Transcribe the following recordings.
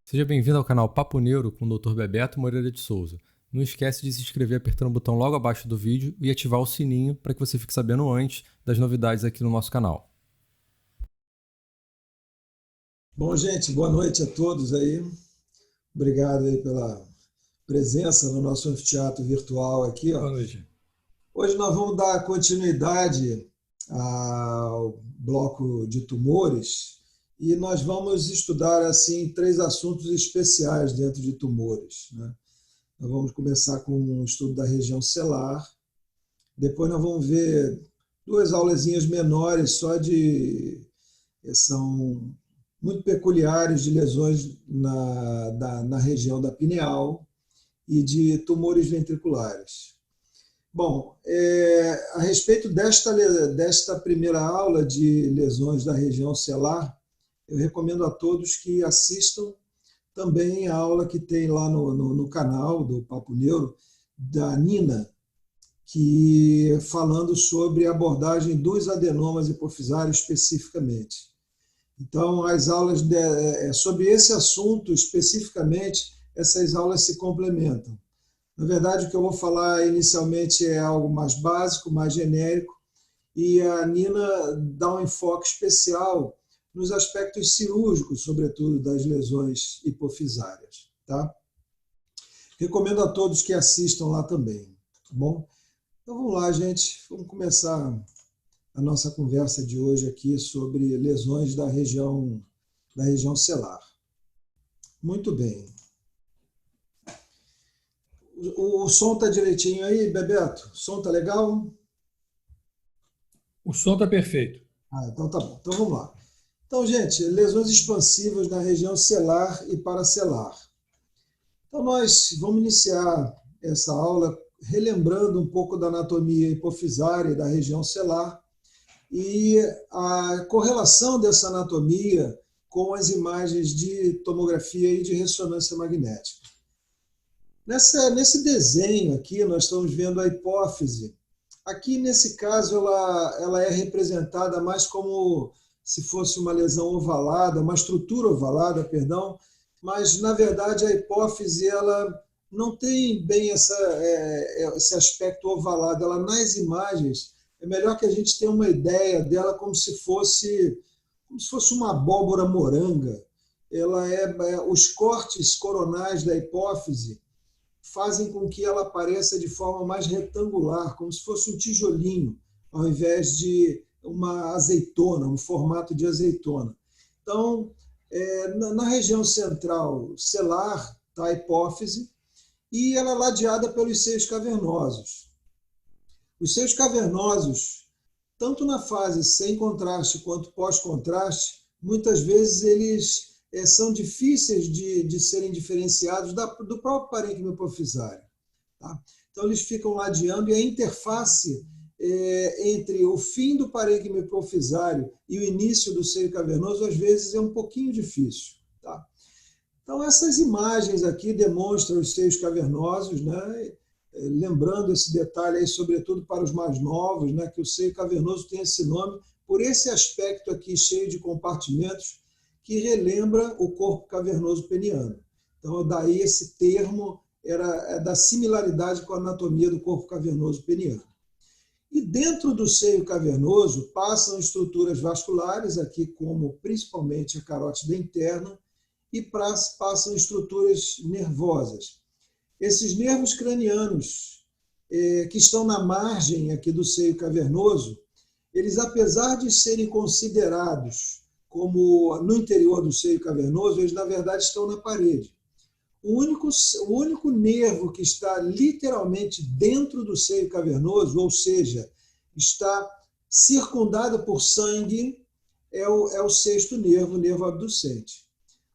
Seja bem-vindo ao canal Papo Neuro com o Dr. Bebeto Moreira de Souza. Não esquece de se inscrever apertando o botão logo abaixo do vídeo e ativar o sininho para que você fique sabendo antes das novidades aqui no nosso canal. Bom, gente, boa noite a todos aí. Obrigado aí pela presença no nosso anfiteatro virtual aqui, ó. Boa noite. Hoje nós vamos dar continuidade ao bloco de tumores e nós vamos estudar assim três assuntos especiais dentro de tumores, né? Nós vamos começar com um estudo da região celular, depois nós vamos ver duas aulazinhas menores são muito peculiares de lesões na região da pineal e de tumores ventriculares. Bom, a respeito desta primeira aula de lesões da região celular, eu recomendo a todos que assistam também a aula que tem lá no canal do Papo Neuro, da Nina, que falando sobre a abordagem dos adenomas hipofisários especificamente. Então, as aulas sobre esse assunto especificamente, essas aulas se complementam. Na verdade, o que eu vou falar inicialmente é algo mais básico, mais genérico, e a Nina dá um enfoque especial nos aspectos cirúrgicos, sobretudo das lesões hipofisárias. Tá? Recomendo a todos que assistam lá também. Tá bom? Então vamos lá, gente. Vamos começar a nossa conversa de hoje aqui sobre lesões da região celular. Muito bem. O som está direitinho aí, Bebeto? O som está legal? O som está perfeito. Então tá bom. Então vamos lá. Então, gente, lesões expansivas na região celular e paracelular. Então nós vamos iniciar essa aula relembrando um pouco da anatomia hipofisária da região celular e a correlação dessa anatomia com as imagens de tomografia e de ressonância magnética. Nesse desenho aqui, nós estamos vendo a hipófise. Aqui, nesse caso, ela é representada mais como se fosse uma lesão ovalada, uma estrutura ovalada, perdão, mas, na verdade, a hipófise ela não tem bem esse aspecto ovalado. Ela, nas imagens, é melhor que a gente tenha uma ideia dela como se fosse uma abóbora moranga. Os cortes coronais da hipófise fazem com que ela apareça de forma mais retangular, como se fosse um tijolinho, ao invés de uma azeitona, um formato de azeitona. Então, na região central celular está a hipófise e ela é ladeada pelos seios cavernosos. Os seios cavernosos, tanto na fase sem contraste quanto pós-contraste, muitas vezes eles são difíceis de serem diferenciados do próprio parênquima hipofisário. Tá? Então, eles ficam ladeando e a interface entre o fim do parênquima hipofisário e o início do seio cavernoso, às vezes, é um pouquinho difícil. Tá? Então, essas imagens aqui demonstram os seios cavernosos, né? Lembrando esse detalhe aí, sobretudo para os mais novos, né? Que o seio cavernoso tem esse nome por esse aspecto aqui cheio de compartimentos que relembra o corpo cavernoso peniano. Então, daí esse termo é da similaridade com a anatomia do corpo cavernoso peniano. E dentro do seio cavernoso passam estruturas vasculares, aqui como principalmente a carótida interna, e passam estruturas nervosas. Esses nervos cranianos que estão na margem aqui do seio cavernoso, eles, apesar de serem considerados como no interior do seio cavernoso, eles na verdade estão na parede. O único nervo que está literalmente dentro do seio cavernoso, ou seja, está circundado por sangue, é o sexto nervo, o nervo abducente.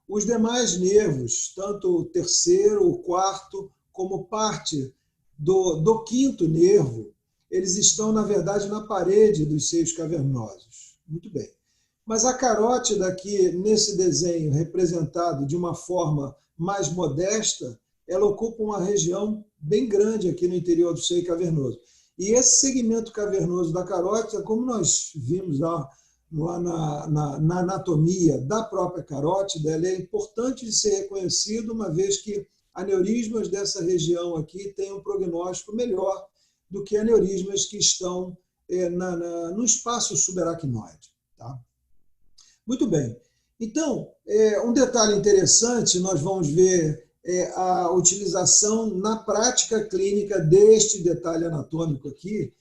Os demais nervos, tanto o terceiro, o quarto, como parte do quinto nervo, eles estão, na verdade, na parede dos seios cavernosos. Muito bem. Mas a carótida aqui, nesse desenho, representado de uma forma mais modesta, ela ocupa uma região bem grande aqui no interior do seio cavernoso. E esse segmento cavernoso da carótida, como nós vimos lá lá na anatomia da própria carótida, ela é importante de ser reconhecida, uma vez que aneurismas dessa região aqui têm um prognóstico melhor do que aneurismas que estão no espaço subaracnoide. Tá? Muito bem. Então, um detalhe interessante, nós vamos ver a utilização na prática clínica deste detalhe anatômico aqui,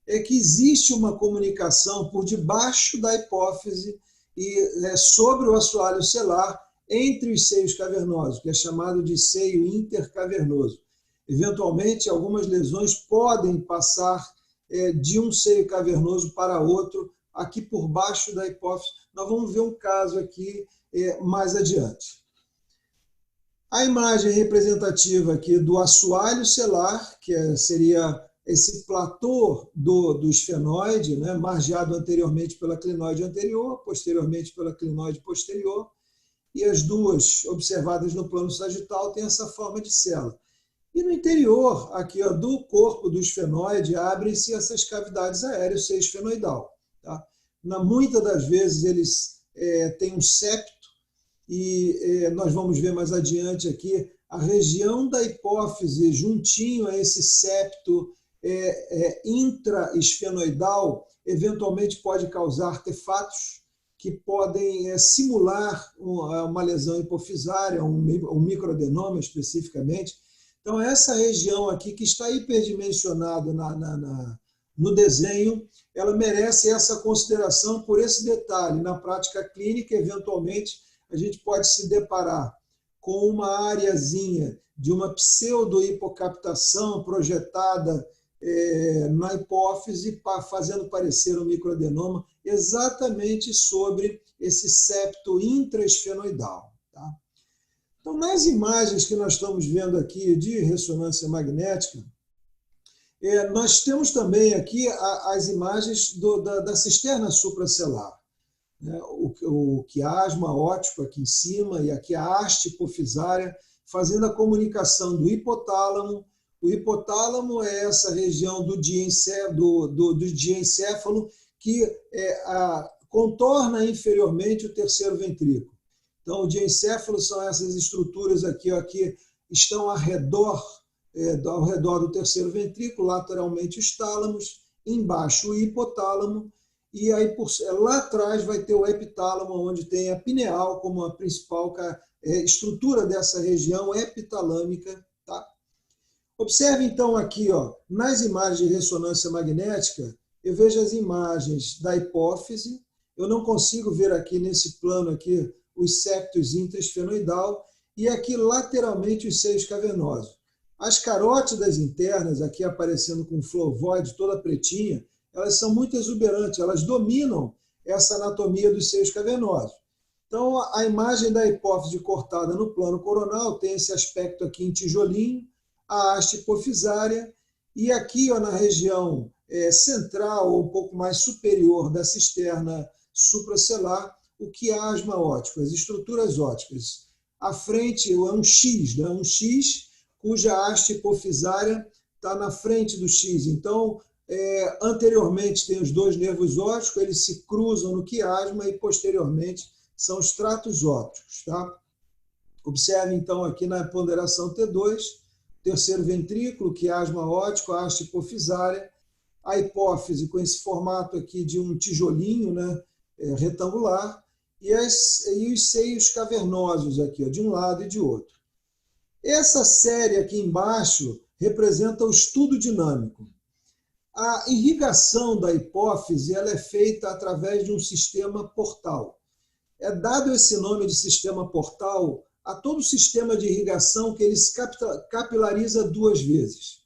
é que existe uma comunicação por debaixo da hipófise e sobre o assoalho selar entre os seios cavernosos, que é chamado de seio intercavernoso. Eventualmente, algumas lesões podem passar de um seio cavernoso para outro, aqui por baixo da hipófise. Nós vamos ver um caso aqui mais adiante. A imagem representativa aqui do assoalho selar, que seria esse platô do esfenoide, né, margeado anteriormente pela clinoide anterior, posteriormente pela clinoide posterior, e as duas observadas no plano sagital têm essa forma de célula. E no interior aqui, ó, do corpo do esfenoide abrem-se essas cavidades aéreas, seio esfenoidal. Tá? Muitas das vezes eles têm um septo, e nós vamos ver mais adiante aqui a região da hipófise juntinho a esse septo intraesfenoidal, eventualmente pode causar artefatos que podem simular uma lesão hipofisária, um microadenoma especificamente. Então, essa região aqui que está hiperdimensionada no desenho, ela merece essa consideração por esse detalhe. Na prática clínica, eventualmente, a gente pode se deparar com uma areazinha de uma pseudo-hipocaptação projetada na hipófise, fazendo parecer um microadenoma, exatamente sobre esse septo intraesfenoidal. Tá? Então, nas imagens que nós estamos vendo aqui de ressonância magnética, nós temos também aqui as imagens da cisterna supracelular. O quiasma óptico aqui em cima e aqui a haste hipofisária, fazendo a comunicação do hipotálamo. O hipotálamo é essa região do diencéfalo que contorna inferiormente o terceiro ventrículo. Então, o diencéfalo são essas estruturas aqui, ó, que estão ao redor do terceiro ventrículo, lateralmente os tálamos, embaixo o hipotálamo, e aí lá atrás vai ter o epitálamo, onde tem a pineal como a principal estrutura dessa região epitalâmica. Tá? Observe então aqui, ó, nas imagens de ressonância magnética, eu vejo as imagens da hipófise, eu não consigo ver aqui nesse plano aqui os septos intraesfenoidal e aqui lateralmente os seios cavernosos. As carótidas internas, aqui aparecendo com flovoide toda pretinha, elas são muito exuberantes, elas dominam essa anatomia dos seios cavernosos. Então, a imagem da hipófise cortada no plano coronal tem esse aspecto aqui em tijolinho, a haste hipofisária, e aqui, ó, na região central, ou um pouco mais superior da cisterna supracelular, o quiasma óptico, as estruturas ópticas. À frente é um X, né? Um X cuja haste hipofisária está na frente do X. Então, anteriormente tem os dois nervos ópticos, eles se cruzam no quiasma e posteriormente são os tratos ópticos. Tá? Observe então aqui na ponderação T2, terceiro ventrículo, quiasma óptico, a haste hipofisária, a hipófise com esse formato aqui de um tijolinho, né, retangular, e os seios cavernosos aqui, ó, de um lado e de outro. Essa série aqui embaixo representa o estudo dinâmico. A irrigação da hipófise ela é feita através de um sistema portal. É dado esse nome de sistema portal a todo sistema de irrigação que ele se capilariza duas vezes.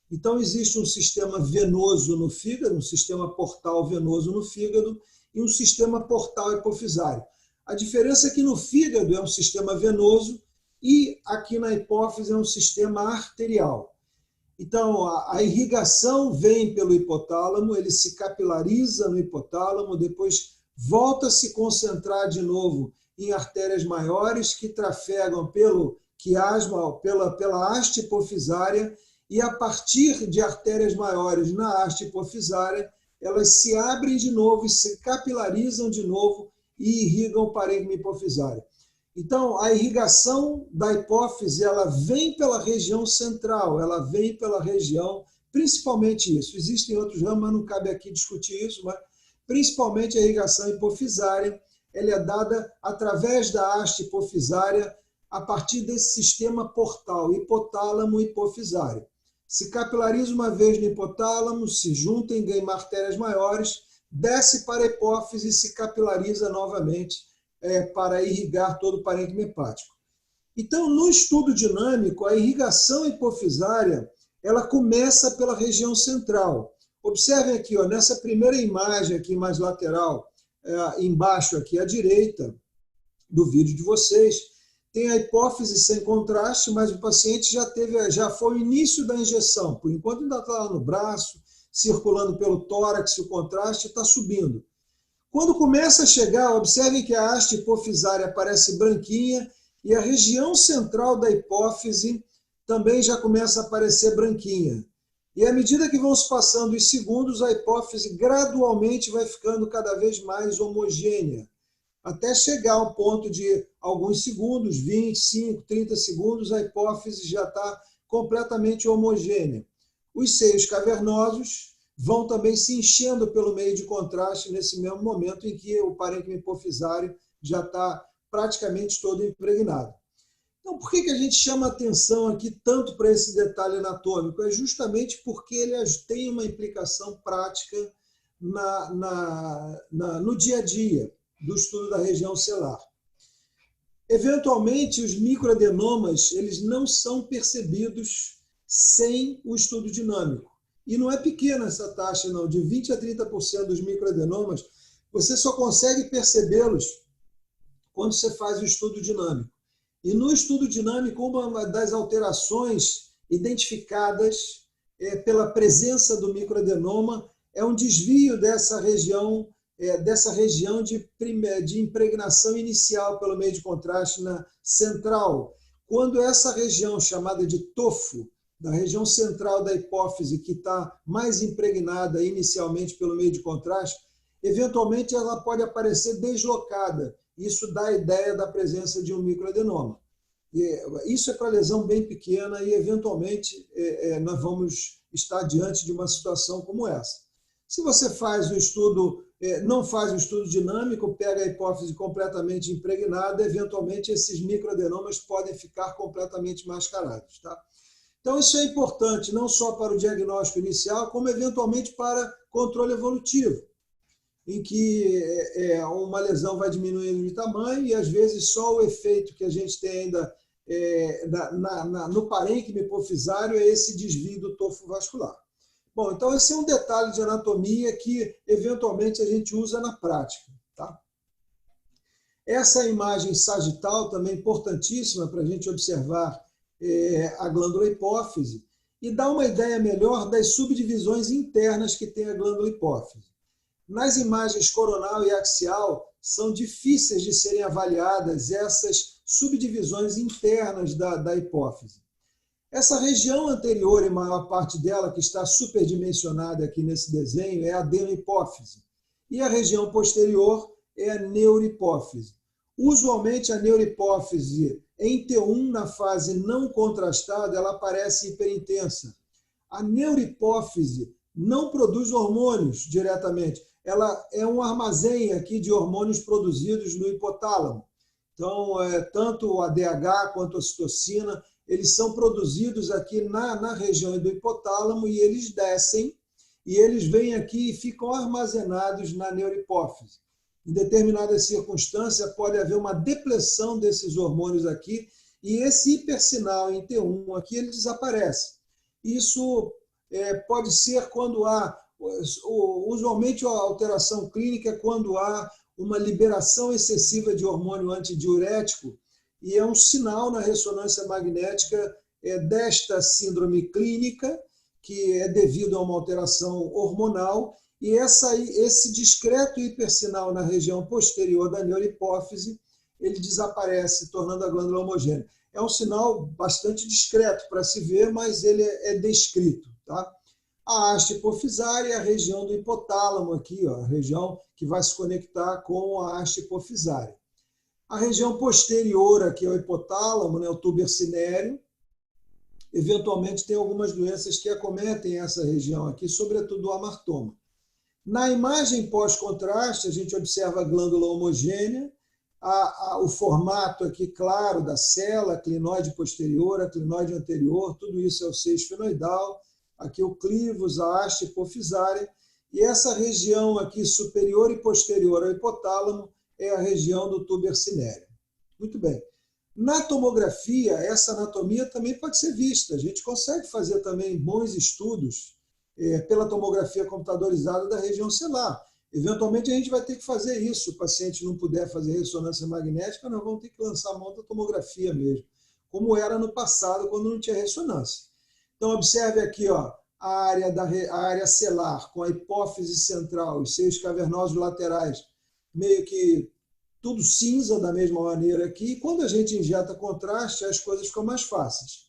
Então, existe um sistema venoso no fígado, um sistema portal venoso no fígado e um sistema portal hipofisário. A diferença é que no fígado é um sistema venoso e aqui na hipófise é um sistema arterial. Então, a irrigação vem pelo hipotálamo, ele se capilariza no hipotálamo, depois volta a se concentrar de novo em artérias maiores que trafegam pelo quiasma, pela haste hipofisária, e a partir de artérias maiores na haste hipofisária, elas se abrem de novo e se capilarizam de novo e irrigam o parênquima hipofisário. Então, a irrigação da hipófise, ela vem pela região central, ela vem pela região, principalmente isso. Existem outros ramos, mas não cabe aqui discutir isso, mas principalmente a irrigação hipofisária, ela é dada através da haste hipofisária a partir desse sistema portal, hipotálamo hipofisário. Se capilariza uma vez no hipotálamo, se junta em ganha artérias maiores, desce para a hipófise e se capilariza novamente para irrigar todo o parênquima hepático. Então, no estudo dinâmico, a irrigação hipofisária ela começa pela região central. Observem aqui, ó, nessa primeira imagem aqui mais lateral, embaixo aqui à direita do vídeo de vocês, tem a hipófise sem contraste, mas o paciente já foi o início da injeção. Por enquanto ainda está lá no braço, circulando pelo tórax, o contraste está subindo. Quando começa a chegar, observem que a haste hipofisária aparece branquinha e a região central da hipófise também já começa a aparecer branquinha. E à medida que vão se passando os segundos, a hipófise gradualmente vai ficando cada vez mais homogênea, até chegar ao ponto de alguns segundos, 25, 30 segundos, a hipófise já está completamente homogênea. Os seios cavernosos vão também se enchendo pelo meio de contraste nesse mesmo momento em que o parênquima hipofisário já está praticamente todo impregnado. Então, por que a gente chama atenção aqui tanto para esse detalhe anatômico? É justamente porque ele tem uma implicação prática no dia a dia do estudo da região celular. Eventualmente, os microadenomas eles não são percebidos sem o estudo dinâmico. E não é pequena essa taxa, não. De 20% a 30% dos microadenomas, você só consegue percebê-los quando você faz o estudo dinâmico. E no estudo dinâmico, uma das alterações identificadas pela presença do microadenoma é um desvio dessa região de impregnação inicial pelo meio de contraste na central. Quando essa região chamada de tofo, da região central da hipófise, que está mais impregnada inicialmente pelo meio de contraste, eventualmente ela pode aparecer deslocada. Isso dá a ideia da presença de um microadenoma. Isso é para lesão bem pequena e, eventualmente, nós vamos estar diante de uma situação como essa. Se você faz o estudo, não faz o estudo dinâmico, pega a hipófise completamente impregnada, eventualmente esses microadenomas podem ficar completamente mascarados. Tá? Então, isso é importante, não só para o diagnóstico inicial, como eventualmente para controle evolutivo, em que uma lesão vai diminuindo de tamanho e, às vezes, só o efeito que a gente tem ainda no parênquima hipofisário é esse desvio do tofo vascular. Bom, então esse é um detalhe de anatomia que, eventualmente, a gente usa na prática. Tá? Essa imagem sagital também é importantíssima para a gente observar a glândula hipófise e dar uma ideia melhor das subdivisões internas que tem a glândula hipófise. Nas imagens coronal e axial, são difíceis de serem avaliadas essas subdivisões internas da hipófise. Essa região anterior, em maior parte dela, que está superdimensionada aqui nesse desenho, é a adenohipófise. E a região posterior é a neurohipófise. Usualmente, a neurohipófise em T1, na fase não contrastada, ela aparece hiperintensa. A neurohipófise não produz hormônios diretamente. Ela é um armazém aqui de hormônios produzidos no hipotálamo. Então, tanto o ADH quanto a ocitocina, eles são produzidos aqui na região do hipotálamo e eles descem e eles vêm aqui e ficam armazenados na neurohipófise. Em determinadas circunstâncias, pode haver uma depressão desses hormônios aqui e esse hipersinal em T1 aqui, ele desaparece. Isso pode ser quando há, usualmente a alteração clínica é quando há uma liberação excessiva de hormônio antidiurético e é um sinal na ressonância magnética desta síndrome clínica, que é devido a uma alteração hormonal, e esse discreto hipersinal na região posterior da neurohipófise, ele desaparece, tornando a glândula homogênea. É um sinal bastante discreto para se ver, mas ele é descrito. Tá? A haste hipofisária é a região do hipotálamo aqui, ó, a região que vai se conectar com a haste hipofisária. A região posterior aqui ao hipotálamo, né, o tuber cinéreo. Eventualmente tem algumas doenças que acometem essa região aqui, sobretudo o amartoma. Na imagem pós-contraste, a gente observa a glândula homogênea, o formato aqui claro da célula, a clinoide posterior, a clinoide anterior, tudo isso é o seio esfenoidal, aqui o clivos, a haste hipofisária, e essa região aqui superior e posterior ao hipotálamo é a região do tuber cinéreo. Muito bem. Na tomografia, essa anatomia também pode ser vista. A gente consegue fazer também bons estudos pela tomografia computadorizada da região celular. Eventualmente, a gente vai ter que fazer isso. Se o paciente não puder fazer ressonância magnética, nós vamos ter que lançar a mão da tomografia mesmo, como era no passado, quando não tinha ressonância. Então, observe aqui ó, a área celular, com a hipófise central, os seios cavernosos laterais, meio que tudo cinza da mesma maneira aqui. E quando a gente injeta contraste, as coisas ficam mais fáceis.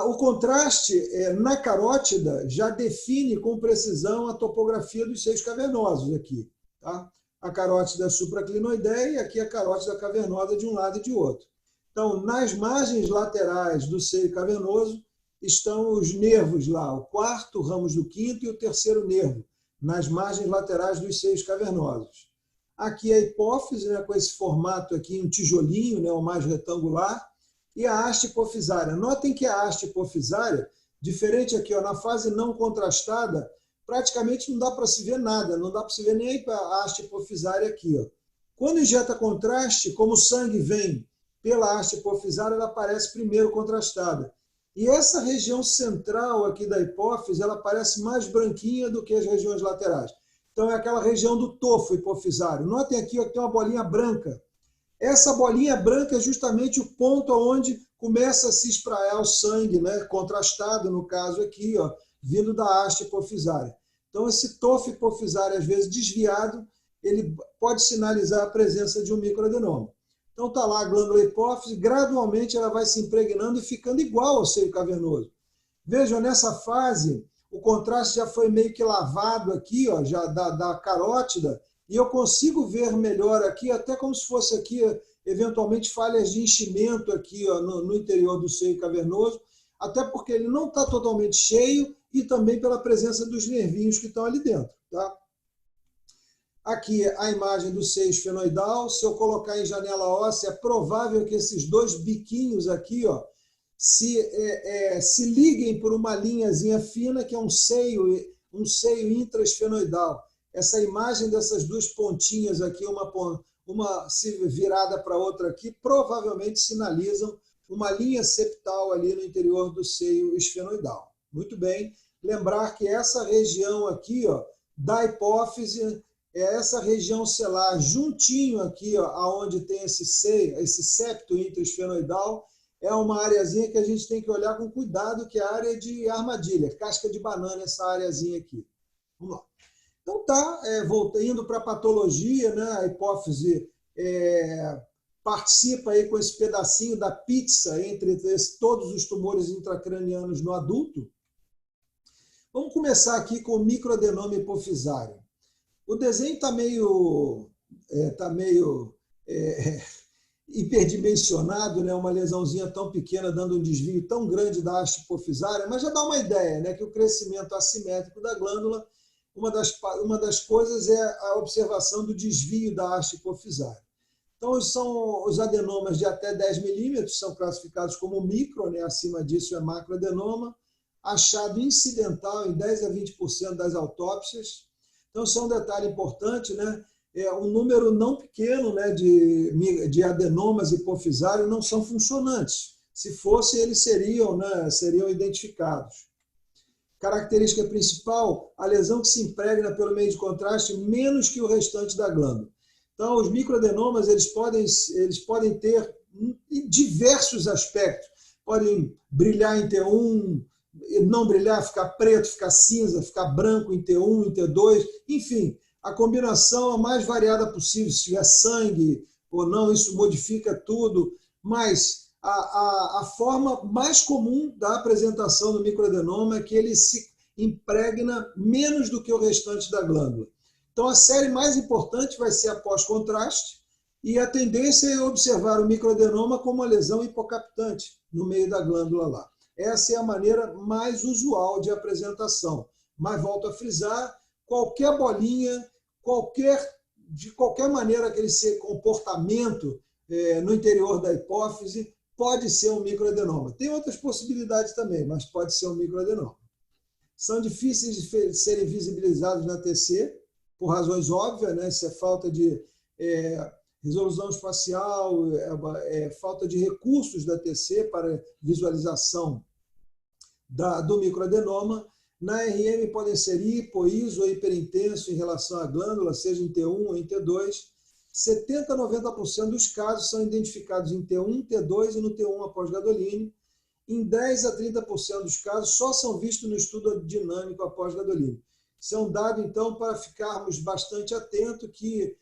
O contraste na carótida já define com precisão a topografia dos seios cavernosos aqui. Tá? A carótida supraclinoideia e aqui a carótida cavernosa de um lado e de outro. Então, nas margens laterais do seio cavernoso estão os nervos lá, o quarto, ramos do quinto e o terceiro nervo, nas margens laterais dos seios cavernosos. Aqui a hipófise, né, com esse formato aqui, um tijolinho, né, o mais retangular, e a haste hipofisária. Notem que a haste hipofisária, diferente aqui ó, na fase não contrastada, praticamente não dá para se ver nada, não dá para se ver nem a haste hipofisária aqui. Ó. Quando injeta contraste, como o sangue vem pela haste hipofisária, ela aparece primeiro contrastada. E essa região central aqui da hipófise, ela parece mais branquinha do que as regiões laterais. Então é aquela região do tofo hipofisário. Notem aqui ó, que tem uma bolinha branca. Essa bolinha branca é justamente o ponto onde começa a se espraiar o sangue, né? Contrastado no caso aqui, ó, vindo da haste hipofisária. Então esse tofo hipofisário, às vezes desviado, ele pode sinalizar a presença de um microadenoma. Então está lá a glândula hipófise, gradualmente ela vai se impregnando e ficando igual ao seio cavernoso. Vejam, nessa fase, o contraste já foi meio que lavado aqui, ó, já da carótida, e eu consigo ver melhor aqui, até como se fosse aqui, eventualmente, falhas de enchimento aqui ó, no interior do seio cavernoso, até porque ele não está totalmente cheio e também pela presença dos nervinhos que estão ali dentro. Tá? Aqui a imagem do seio esfenoidal. Se eu colocar em janela óssea, é provável que esses dois biquinhos aqui ó, se liguem por uma linhazinha fina, que é um seio intraesfenoidal. Essa imagem dessas duas pontinhas aqui, uma virada para a outra aqui, provavelmente sinalizam uma linha septal ali no interior do seio esfenoidal. Muito bem. Lembrar que essa região aqui ó, da hipófise é essa região celular juntinho aqui, ó, onde tem esse seio, esse septo intraesfenoidal, é uma areazinha que a gente tem que olhar com cuidado, que é a área de armadilha, casca de banana, essa areazinha aqui. Vamos lá. Então tá, indo para a patologia, né, a hipófise participa aí com esse pedacinho da pizza entre todos os tumores intracranianos no adulto. Vamos começar aqui com o microadenoma hipofisário. O desenho está meio hiperdimensionado, né? Uma lesãozinha tão pequena dando um desvio tão grande da haste hipofisária, mas já dá uma ideia, né? Que o crescimento assimétrico da glândula, uma das coisas é a observação do desvio da haste hipofisária. Então, são os adenomas de até 10 milímetros, são classificados como micro, né? Acima disso é macroadenoma, achado incidental em 10 a 20% das autópsias. Então, isso é um detalhe importante, né? Um número não pequeno, né, de adenomas hipofisários não são funcionantes. Se fosse, eles seriam identificados. Característica principal, a lesão que se impregna pelo meio de contraste menos que o restante da glândula. Então, os microadenomas eles podem ter diversos aspectos. Podem brilhar em T1, não brilhar, ficar preto, ficar cinza, ficar branco em T1, em T2, enfim, a combinação a mais variada possível. Se tiver sangue ou não, isso modifica tudo, mas a forma mais comum da apresentação do microadenoma é que ele impregna menos do que o restante da glândula. Então, a série mais importante vai ser a pós-contraste, e a tendência é observar o microadenoma como uma lesão hipocaptante no meio da glândula lá. Essa é a maneira mais usual de apresentação. Mas, volto a frisar, qualquer bolinha, de qualquer maneira que ele seja comportamento no interior da hipófise, pode ser um microadenoma. Tem outras possibilidades também, mas pode ser um microadenoma. São difíceis de serem visibilizados na TC, por razões óbvias, né? Isso é falta de resolução espacial, falta de recursos da TC para visualização do microadenoma. Na RM podem ser hipo, iso ou hiperintenso em relação à glândula, seja em T1 ou em T2. 70% a 90% dos casos são identificados em T1, T2 e no T1 após gadolínio. Em 10% a 30% dos casos só são vistos no estudo dinâmico após gadolínio. Isso é um dado, então, para ficarmos bastante atentos que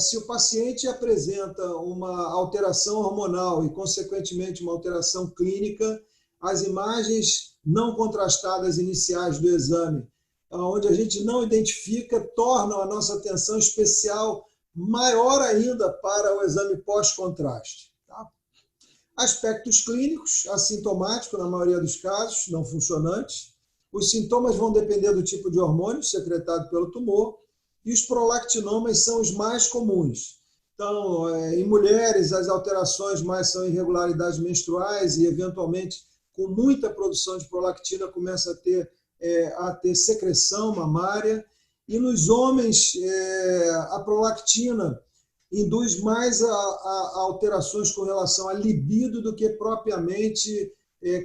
se o paciente apresenta uma alteração hormonal e, consequentemente, uma alteração clínica, as imagens não contrastadas iniciais do exame, onde a gente não identifica, tornam a nossa atenção especial maior ainda para o exame pós-contraste. Tá? Aspectos clínicos, assintomáticos na maioria dos casos, não funcionantes. Os sintomas vão depender do tipo de hormônio secretado pelo tumor, e os prolactinomas são os mais comuns. Então, em mulheres, as alterações mais são irregularidades menstruais e, eventualmente, com muita produção de prolactina, começa a ter secreção mamária. E nos homens, a prolactina induz mais a alterações com relação à libido do que propriamente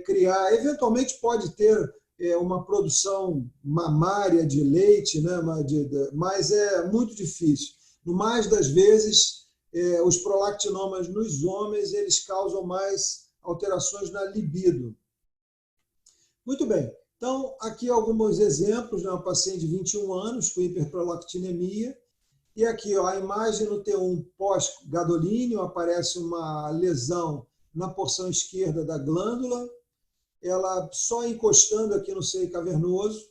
criar. Eventualmente pode ter uma produção mamária de leite, né? Mas é muito difícil. No mais das vezes, os prolactinomas nos homens eles causam mais alterações na libido. Muito bem. Então, aqui alguns exemplos, né? Uma paciente de 21 anos com hiperprolactinemia. E aqui, ó, a imagem no T1 pós-gadolínio, aparece uma lesão na porção esquerda da glândula, ela só encostando aqui no seio cavernoso,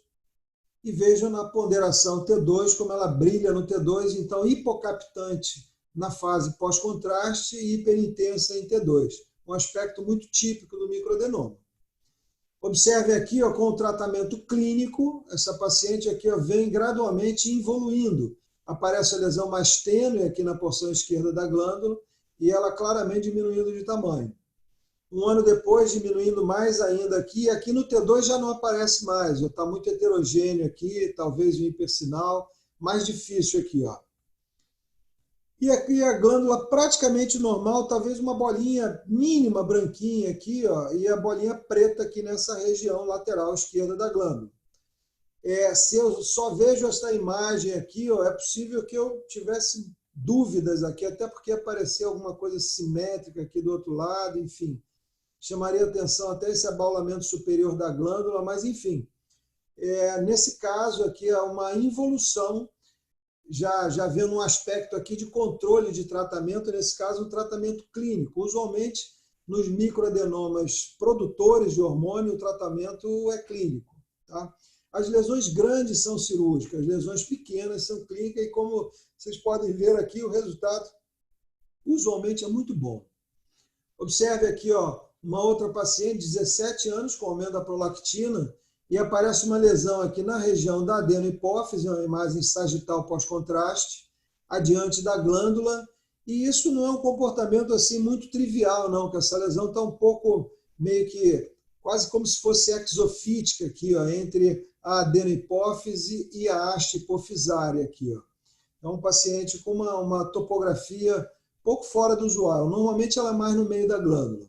e vejam na ponderação T2 como ela brilha no T2, então hipocaptante na fase pós-contraste e hiperintensa em T2, um aspecto muito típico do microadenoma. Observe aqui, ó, com o tratamento clínico, essa paciente aqui, ó, vem gradualmente evoluindo. Aparece a lesão mais tênue aqui na porção esquerda da glândula e ela claramente diminuindo de tamanho. Um ano depois, diminuindo mais ainda aqui. Aqui no T2 já não aparece mais, já está muito heterogêneo aqui, talvez um hipersinal, mais difícil aqui, ó. E aqui a glândula praticamente normal, talvez uma bolinha mínima branquinha aqui, ó, e a bolinha preta aqui nessa região lateral esquerda da glândula. Se eu só vejo essa imagem aqui, ó, é possível que eu tivesse dúvidas aqui, até porque apareceu alguma coisa simétrica aqui do outro lado, enfim. Chamaria atenção até esse abaulamento superior da glândula, mas enfim. Nesse caso aqui é uma involução, já vendo um aspecto aqui de controle de tratamento, nesse caso um tratamento clínico. Usualmente, nos microadenomas produtores de hormônio, o tratamento é clínico. Tá? As lesões grandes são cirúrgicas, as lesões pequenas são clínicas, e como vocês podem ver aqui, o resultado usualmente é muito bom. Observe aqui, ó, uma outra paciente, 17 anos, com aumento da prolactina, e aparece uma lesão aqui na região da adenohipófise, uma imagem sagital pós-contraste, adiante da glândula, e isso não é um comportamento assim muito trivial, não, que essa lesão está um pouco meio que quase como se fosse exofítica aqui, ó, entre a adenohipófise e a haste hipofisária aqui, ó. É um paciente com uma topografia pouco fora do usual. Normalmente ela é mais no meio da glândula.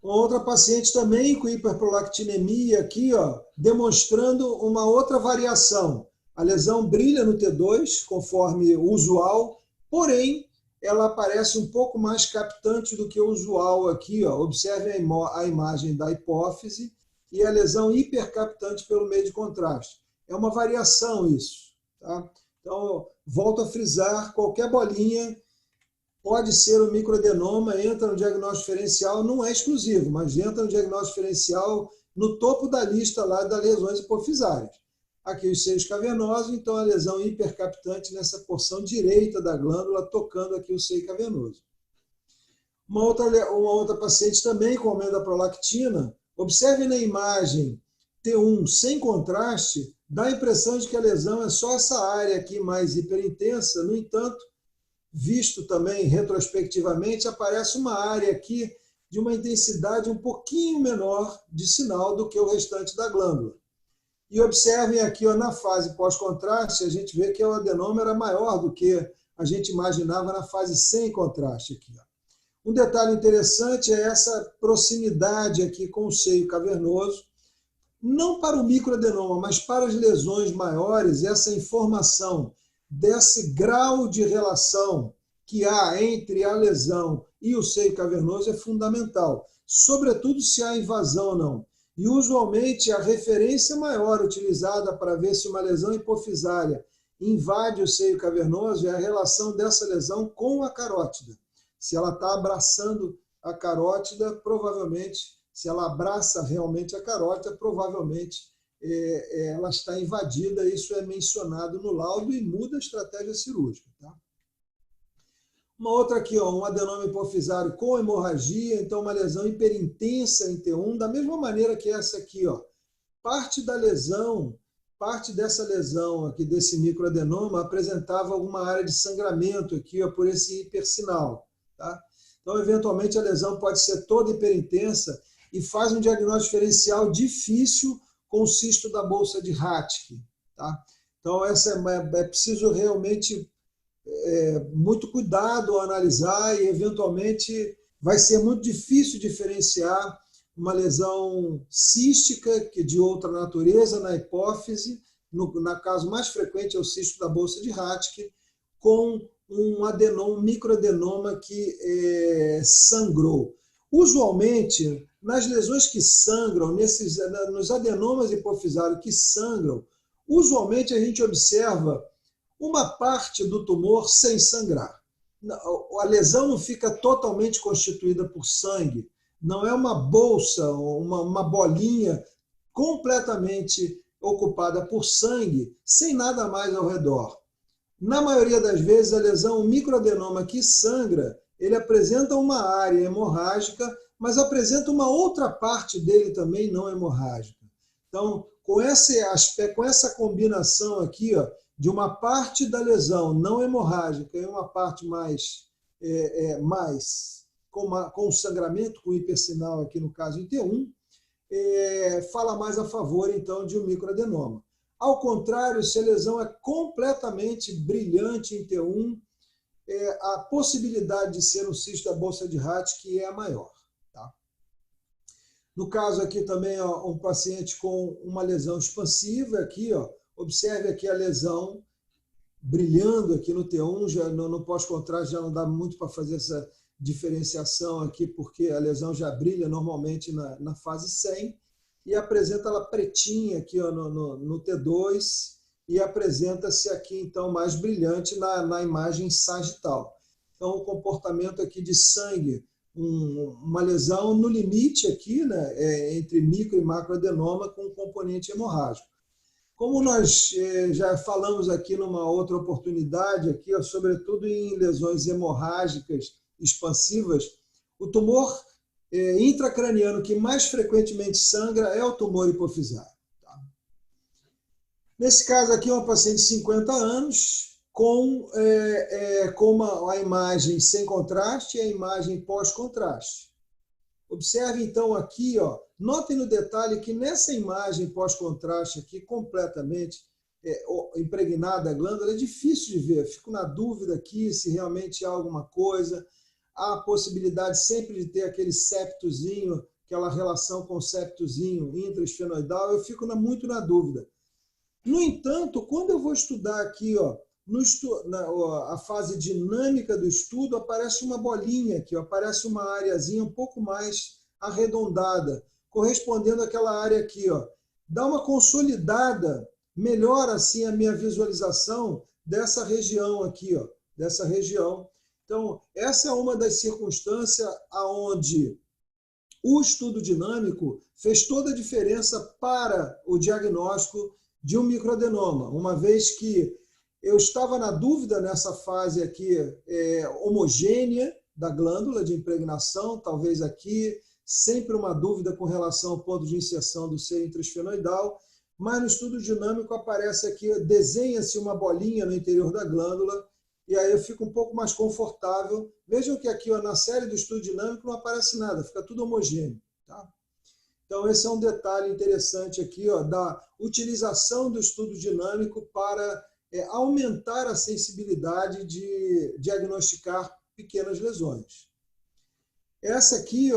Uma outra paciente também com hiperprolactinemia aqui, ó, demonstrando uma outra variação. A lesão brilha no T2, conforme o usual, porém, ela aparece um pouco mais captante do que o usual aqui, ó. Observe a imagem da hipófise e a lesão hipercaptante pelo meio de contraste. É uma variação isso. Tá? Então, volto a frisar, qualquer bolinha pode ser um microadenoma, entra no diagnóstico diferencial, não é exclusivo, mas entra no diagnóstico diferencial no topo da lista lá das lesões hipofisárias. Aqui os seios cavernosos, então a lesão hipercaptante nessa porção direita da glândula, tocando aqui o seio cavernoso. Uma outra paciente também com aumento da prolactina, observe na imagem T1 sem contraste, dá a impressão de que a lesão é só essa área aqui mais hiperintensa. No entanto, visto também retrospectivamente, aparece uma área aqui de uma intensidade um pouquinho menor de sinal do que o restante da glândula. E observem aqui, ó, na fase pós-contraste, a gente vê que o adenoma era maior do que a gente imaginava na fase sem contraste aqui, ó. Um detalhe interessante é essa proximidade aqui com o seio cavernoso, não para o microadenoma, mas para as lesões maiores, essa informação desse grau de relação que há entre a lesão e o seio cavernoso é fundamental, sobretudo se há invasão ou não. E usualmente a referência maior utilizada para ver se uma lesão hipofisária invade o seio cavernoso é a relação dessa lesão com a carótida. Se ela está abraçando a carótida, provavelmente, se ela abraça realmente a carótida, provavelmente ela está invadida. Isso é mencionado no laudo e muda a estratégia cirúrgica. Tá? Uma outra aqui, ó, um adenoma hipofisário com hemorragia, então uma lesão hiperintensa em T1, da mesma maneira que essa aqui, ó. Parte dessa lesão aqui, desse microadenoma, apresentava alguma área de sangramento aqui, ó, por esse hipersinal. Tá? Então, eventualmente, a lesão pode ser toda hiperintensa e faz um diagnóstico diferencial difícil com o cisto da bolsa de Raschke. Tá? Então, é preciso realmente muito cuidado ao analisar e, eventualmente, vai ser muito difícil diferenciar uma lesão cística que de outra natureza na hipófise, no caso mais frequente é o cisto da bolsa de Raschke, com um microadenoma que sangrou. Usualmente, nas lesões que sangram, nos adenomas hipofisários que sangram, usualmente a gente observa uma parte do tumor sem sangrar. A lesão não fica totalmente constituída por sangue, não é uma bolsa, uma bolinha completamente ocupada por sangue, sem nada mais ao redor. Na maioria das vezes, a lesão, o microadenoma que sangra, ele apresenta uma área hemorrágica, mas apresenta uma outra parte dele também não hemorrágica. Então, com esse aspecto, com essa combinação aqui, ó, de uma parte da lesão não hemorrágica e uma parte mais com sangramento, com hipersinal aqui no caso em T1, fala mais a favor então de um microadenoma. Ao contrário, se a lesão é completamente brilhante em T1, a possibilidade de ser um cisto da bolsa de Raschke é a maior. Tá? No caso aqui também, ó, um paciente com uma lesão expansiva, aqui, ó, observe aqui a lesão brilhando aqui no T1, já no pós-contraste já não dá muito para fazer essa diferenciação aqui, porque a lesão já brilha normalmente na fase 100, e apresenta ela pretinha aqui, ó, no T2, e apresenta-se aqui então mais brilhante na imagem sagital. Então o comportamento aqui de sangue, uma lesão no limite aqui, né, entre micro e macroadenoma com componente hemorrágico. Como nós já falamos aqui numa outra oportunidade, aqui, ó, sobretudo em lesões hemorrágicas expansivas, o tumor intracraniano que mais frequentemente sangra é o tumor hipofisário. Tá? Nesse caso aqui, uma paciente de 50 anos, com a imagem sem contraste e a imagem pós-contraste. Observe então aqui, ó, notem no detalhe que nessa imagem pós-contraste aqui, completamente impregnada a glândula, é difícil de ver. Fico na dúvida aqui se realmente há alguma coisa. Há a possibilidade sempre de ter aquele septozinho, aquela relação com o septozinho intraesfenoidal. Eu fico muito na dúvida. No entanto, quando eu vou estudar aqui, ó, a fase dinâmica do estudo, aparece uma bolinha aqui, ó, aparece uma areazinha um pouco mais arredondada, correspondendo àquela área aqui, ó. Dá uma consolidada, melhora assim a minha visualização dessa região aqui, ó, dessa região. Então, essa é uma das circunstâncias onde o estudo dinâmico fez toda a diferença para o diagnóstico de um microadenoma, uma vez que eu estava na dúvida nessa fase aqui homogênea da glândula de impregnação, talvez aqui, sempre uma dúvida com relação ao ponto de inserção do seio intraesfenoidal, mas no estudo dinâmico aparece aqui, desenha-se uma bolinha no interior da glândula, e aí eu fico um pouco mais confortável. Vejam que aqui na série do estudo dinâmico não aparece nada, fica tudo homogêneo. Tá? Então esse é um detalhe interessante aqui da utilização do estudo dinâmico para aumentar a sensibilidade de diagnosticar pequenas lesões. Essa aqui,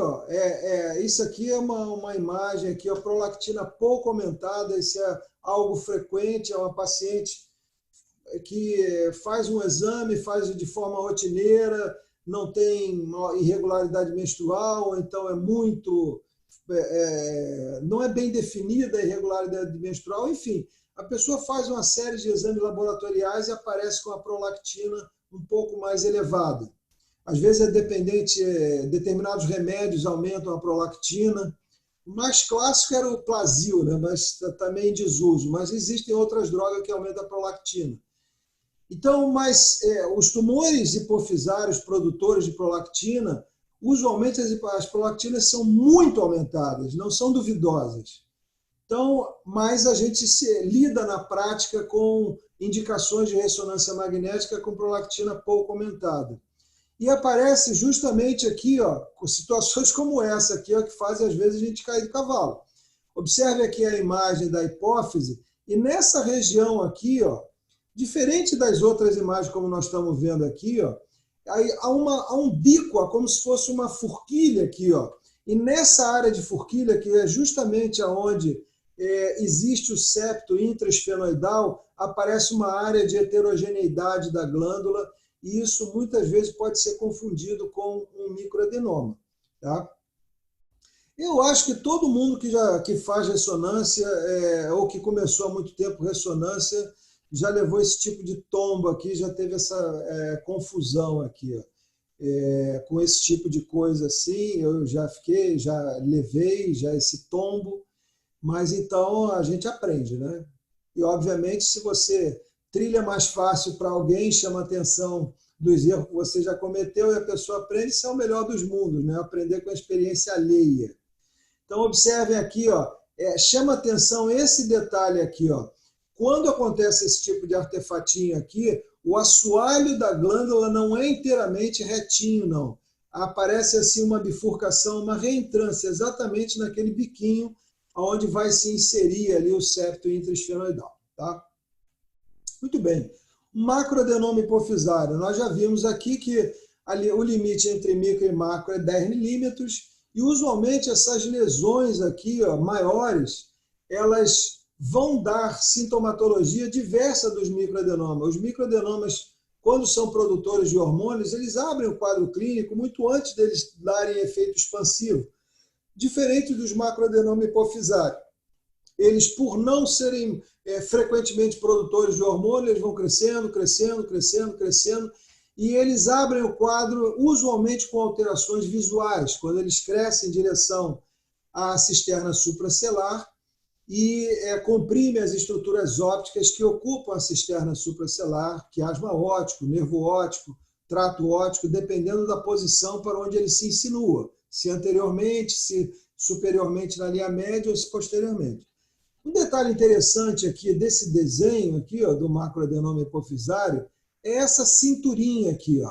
isso aqui é uma imagem aqui, prolactina pouco aumentada, isso é algo frequente, é uma paciente que faz um exame, faz de forma rotineira, não tem irregularidade menstrual, então não é bem definida a irregularidade menstrual, enfim, a pessoa faz uma série de exames laboratoriais e aparece com a prolactina um pouco mais elevada. Às vezes é dependente, determinados remédios aumentam a prolactina. O mais clássico era o Plasil, né? Mas também em desuso. Mas existem outras drogas que aumentam a prolactina. Então, os tumores hipofisários produtores de prolactina, usualmente as prolactinas são muito aumentadas, não são duvidosas. Então, mas a gente lida na prática com indicações de ressonância magnética com prolactina pouco aumentada. E aparece justamente aqui, com situações como essa aqui, que fazem às vezes a gente cair do cavalo. Observe aqui a imagem da hipófise, e nessa região aqui, diferente das outras imagens como nós estamos vendo aqui, aí há um bico, como se fosse uma forquilha aqui, e nessa área de forquilha, que é justamente onde existe o septo intraesfenoidal, aparece uma área de heterogeneidade da glândula, e isso muitas vezes pode ser confundido com um microadenoma. Tá? Eu acho que todo mundo que faz ressonância, ou que começou há muito tempo ressonância, já levou esse tipo de tombo aqui, já teve essa confusão aqui. Com esse tipo de coisa assim, eu já levei esse tombo, mas então a gente aprende, né? E obviamente se você trilha mais fácil para alguém, chama atenção dos erros que você já cometeu e a pessoa aprende, isso é o melhor dos mundos, né? Aprender com a experiência alheia. Então, observem aqui, chama atenção esse detalhe aqui. Quando acontece esse tipo de artefatinho aqui, o assoalho da glândula não é inteiramente retinho, não. Aparece assim uma bifurcação, uma reentrância, exatamente naquele biquinho onde vai se inserir ali o septo intraesfenoidal. Tá? Muito bem. Macroadenoma hipofisário. Nós já vimos aqui que ali, o limite entre micro e macro é 10 milímetros e usualmente essas lesões aqui maiores, elas vão dar sintomatologia diversa dos microadenomas. Os microadenomas, quando são produtores de hormônios, eles abrem o quadro clínico muito antes deles darem efeito expansivo, diferente dos macroadenoma hipofisário. Eles, por não serem frequentemente produtores de hormônio, eles vão crescendo, crescendo, crescendo, crescendo, e eles abrem o quadro usualmente com alterações visuais, quando eles crescem em direção à cisterna supracelar e comprimem as estruturas ópticas que ocupam a cisterna supracelar, quiasma óptico, nervo óptico, trato óptico, dependendo da posição para onde ele se insinua, se anteriormente, se superiormente na linha média ou se posteriormente. Um detalhe interessante aqui desse desenho aqui, do macroadenoma hipofisário é essa cinturinha aqui.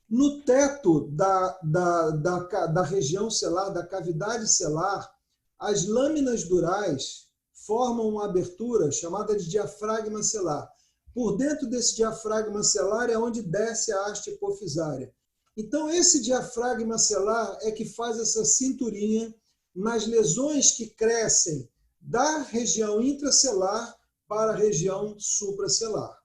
No teto da região celular, da cavidade celular, as lâminas durais formam uma abertura chamada de diafragma celular. Por dentro desse diafragma celular é onde desce a haste hipofisária. Então, esse diafragma celular é que faz essa cinturinha nas lesões que crescem da região intracelular para a região supracelular.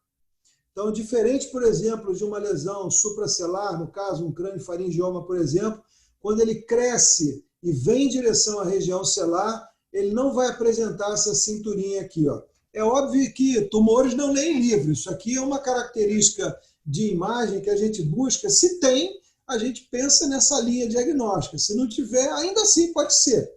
Então, diferente, por exemplo, de uma lesão supracelular, no caso, um craniofaringioma, por exemplo, quando ele cresce e vem em direção à região celular, ele não vai apresentar essa cinturinha aqui. É óbvio que tumores não leem livro. Isso aqui é uma característica de imagem que a gente busca. Se tem, a gente pensa nessa linha diagnóstica. Se não tiver, ainda assim pode ser.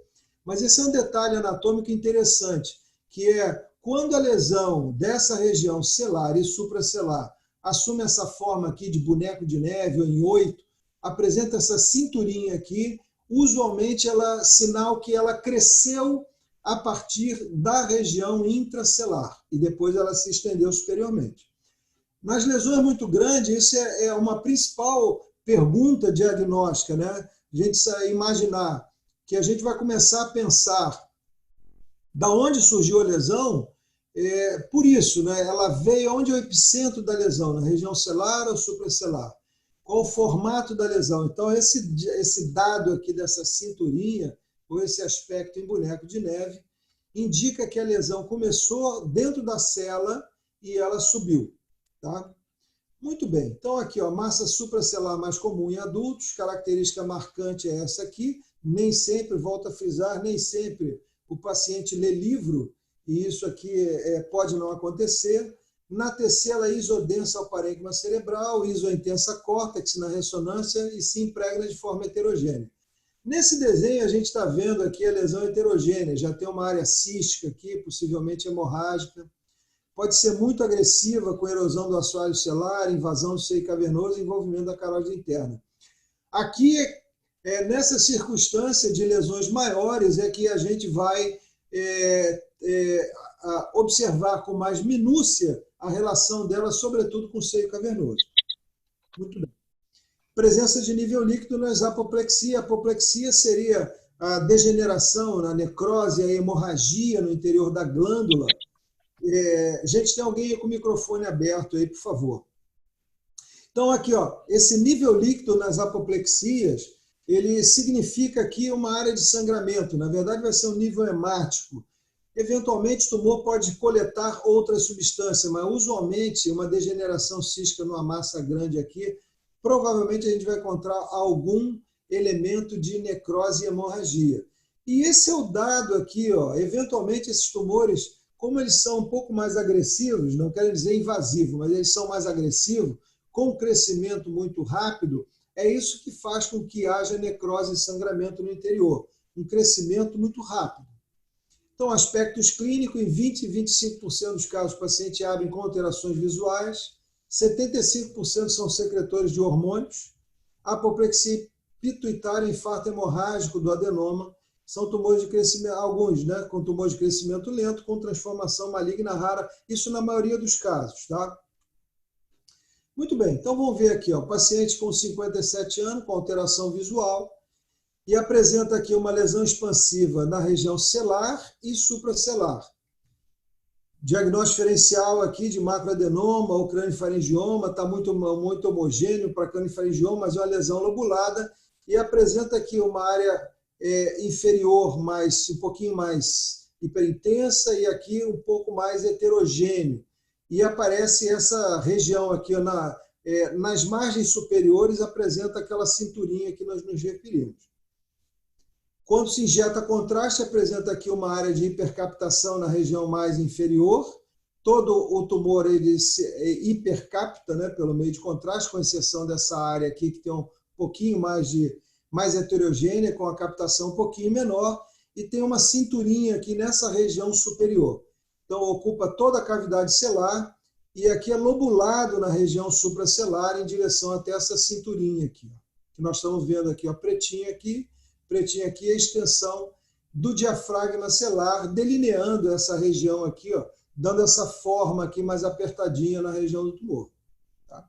Mas esse é um detalhe anatômico interessante, que é quando a lesão dessa região celar e supracelar assume essa forma aqui de boneco de neve ou em 8, apresenta essa cinturinha aqui, usualmente ela sinal que ela cresceu a partir da região intracelular e depois ela se estendeu superiormente. Nas lesões muito grandes, isso é uma principal pergunta diagnóstica, né? A gente imaginar que a gente vai começar a pensar da onde surgiu a lesão, por isso, né? Ela veio onde é o epicentro da lesão, na região celular ou supracelular? Qual o formato da lesão? Então, esse dado aqui dessa cinturinha, ou esse aspecto em boneco de neve, indica que a lesão começou dentro da célula e ela subiu. Tá? Muito bem, então aqui, ó, massa supracelular mais comum em adultos, característica marcante é essa aqui, nem sempre, volto a frisar, nem sempre o paciente lê livro, e isso aqui pode não acontecer. Na tecela isodensa ao parênquima cerebral, isointensa córtex na ressonância e se impregna de forma heterogênea. Nesse desenho a gente está vendo aqui a lesão heterogênea, já tem uma área cística aqui, possivelmente hemorrágica, pode ser muito agressiva com erosão do assoalho celular, invasão do seio cavernoso e envolvimento da carótida interna. Aqui, nessa circunstância de lesões maiores, é que a gente vai observar com mais minúcia a relação dela, sobretudo com o seio cavernoso. Muito bem. Presença de nível líquido nas apoplexia. A apoplexia seria a degeneração, a necrose, a hemorragia no interior da glândula. Gente, tem alguém aí com o microfone aberto aí, por favor. Então, aqui, ó, esse nível líquido nas apoplexias, ele significa aqui uma área de sangramento. Na verdade, vai ser um nível hemático. Eventualmente, o tumor pode coletar outras substâncias, mas usualmente uma degeneração cística numa massa grande aqui, provavelmente a gente vai encontrar algum elemento de necrose e hemorragia. E esse é o dado aqui, ó. Eventualmente esses tumores, como eles são um pouco mais agressivos, não quero dizer invasivo, mas eles são mais agressivos, com um crescimento muito rápido, é isso que faz com que haja necrose e sangramento no interior, um crescimento muito rápido. Então, aspectos clínicos, em 20 e 25% dos casos, o paciente abre com alterações visuais, 75% são secretores de hormônios, apoplexia pituitária, infarto hemorrágico do adenoma, são tumores de crescimento, alguns, né, com tumores de crescimento lento, com transformação maligna rara, isso na maioria dos casos, tá? Muito bem, então vamos ver aqui, ó, paciente com 57 anos, com alteração visual, e apresenta aqui uma lesão expansiva na região celular e supracelular. Diagnóstico diferencial aqui de macroadenoma ou craniofaringioma, está muito homogêneo para craniofaringioma, mas é uma lesão lobulada, e apresenta aqui uma área inferior, um pouquinho mais hiperintensa, e aqui um pouco mais heterogêneo. E aparece essa região aqui, ó, nas margens superiores, apresenta aquela cinturinha que nós nos referimos. Quando se injeta contraste, apresenta aqui uma área de hipercaptação na região mais inferior. Todo o tumor ele se hipercapta, né, pelo meio de contraste, com exceção dessa área aqui que tem um pouquinho mais heterogênea, com a captação um pouquinho menor, e tem uma cinturinha aqui nessa região superior. Então, ocupa toda a cavidade celular, e aqui é lobulado na região supracelular, em direção até essa cinturinha aqui, ó, que nós estamos vendo aqui, ó, pretinha aqui é a extensão do diafragma celular, delineando essa região aqui, ó, dando essa forma aqui mais apertadinha na região do tumor. Tá?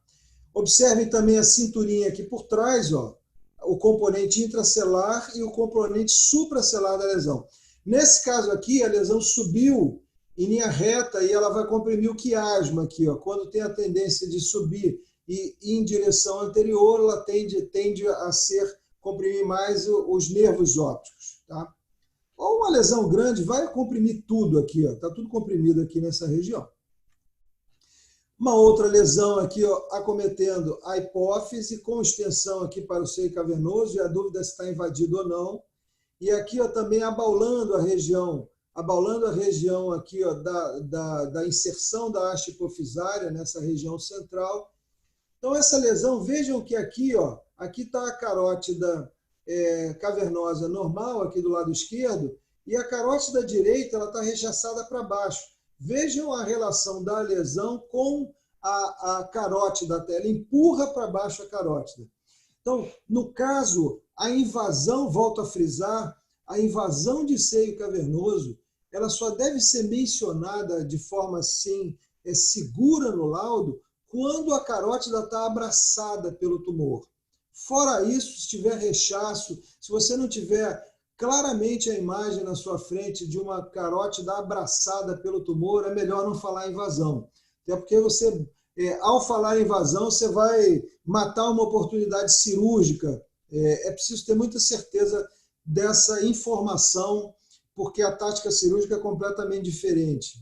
Observem também a cinturinha aqui por trás, ó, o componente intracelular e o componente supracelular da lesão. Nesse caso aqui, a lesão subiu em linha reta e ela vai comprimir o quiasma aqui, ó. Quando tem a tendência de subir e ir em direção anterior, ela tende a comprimir mais os nervos ópticos, tá? Ou uma lesão grande vai comprimir tudo aqui, ó, tá tudo comprimido aqui nessa região. Uma outra lesão aqui, ó, acometendo a hipófise, com extensão aqui para o seio cavernoso, e a dúvida se está invadido ou não. E aqui, ó, também abaulando a região aqui, ó, da inserção da haste hipofisária nessa região central. Então, essa lesão, vejam que aqui, ó, aqui está a carótida cavernosa normal, aqui do lado esquerdo, e a carótida direita está rechaçada para baixo. Vejam a relação da lesão com a carótida, ela empurra para baixo a carótida. Então, no caso, a invasão, volto a frisar, a invasão de seio cavernoso, ela só deve ser mencionada de forma assim, segura no laudo, quando a carótida está abraçada pelo tumor. Fora isso, se tiver rechaço, se você não tiver claramente a imagem na sua frente de uma carótida abraçada pelo tumor, é melhor não falar em invasão. Até porque você, ao falar em invasão, você vai matar uma oportunidade cirúrgica. É preciso ter muita certeza dessa informação, porque a tática cirúrgica é completamente diferente.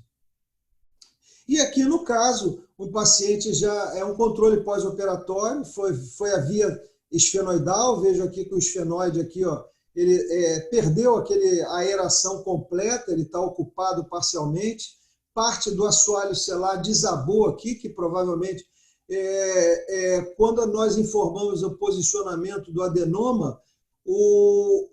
E aqui, no caso, o paciente já é um controle pós-operatório, foi a via esfenoidal, vejo aqui que o esfenoide aqui, ó, ele perdeu a aeração completa, ele está ocupado parcialmente, parte do assoalho celular desabou aqui, que provavelmente, quando nós informamos o posicionamento do adenoma, o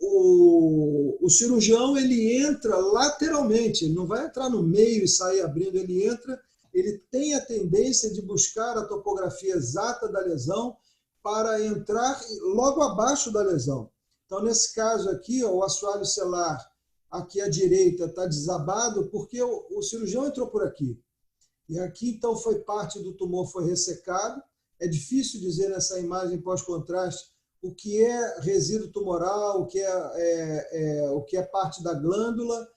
cirurgião ele entra lateralmente, ele não vai entrar no meio e sair abrindo, ele entra, ele tem a tendência de buscar a topografia exata da lesão para entrar logo abaixo da lesão. Então, nesse caso aqui, ó, o assoalho celular aqui à direita está desabado porque o cirurgião entrou por aqui. E aqui, então, foi parte do tumor, foi ressecado. É difícil dizer nessa imagem pós-contraste o que é resíduo tumoral, o que é parte da glândula.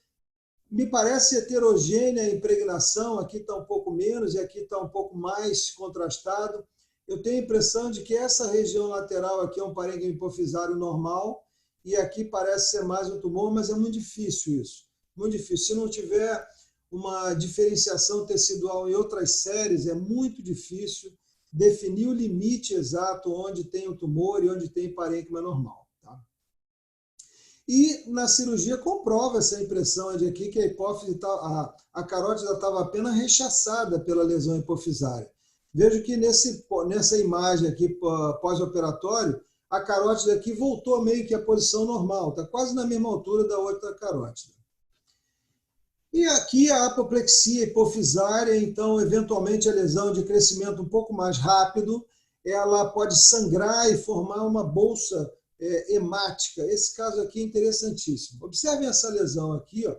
Me parece heterogênea a impregnação, aqui está um pouco menos e aqui está um pouco mais contrastado. Eu tenho a impressão de que essa região lateral aqui é um parênquima hipofisário normal e aqui parece ser mais um tumor, mas é muito difícil isso. Muito difícil. Se não tiver uma diferenciação tecidual em outras séries, é muito difícil definir o limite exato onde tem o tumor e onde tem parênquima normal. Tá? E na cirurgia comprova essa impressão de aqui que a hipófise, a carótida estava apenas rechaçada pela lesão hipofisária. Vejo que nessa imagem aqui pós-operatório, a carótida aqui voltou meio que à posição normal, está quase na mesma altura da outra carótida. E aqui a apoplexia hipofisária, então, eventualmente a lesão de crescimento um pouco mais rápido, ela pode sangrar e formar uma bolsa hemática. Esse caso aqui é interessantíssimo. Observem essa lesão aqui, ó.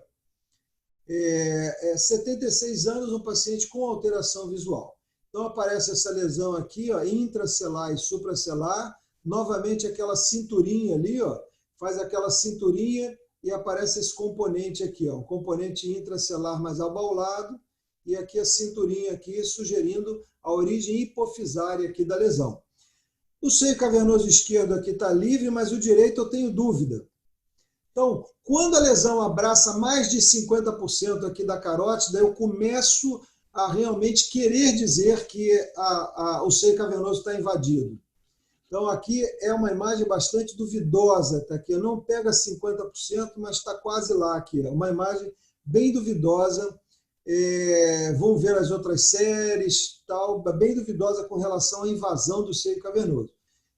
76 anos, um paciente com alteração visual. Então aparece essa lesão aqui, ó, intracelular e supracelular, novamente aquela cinturinha ali, ó, faz aquela cinturinha e aparece esse componente aqui, ó, um componente intracelular mais abaulado, e aqui a cinturinha aqui sugerindo a origem hipofisária aqui da lesão. O seio cavernoso esquerdo aqui está livre, mas o direito eu tenho dúvida. Então, quando a lesão abraça mais de 50% aqui da carótida, eu começo a realmente querer dizer que o seio cavernoso está invadido. Então, aqui é uma imagem bastante duvidosa, tá aqui, não pega 50%, mas está quase lá aqui, é uma imagem bem duvidosa. Vamos ver as outras séries, tal, bem duvidosa com relação à invasão do seio cavernoso.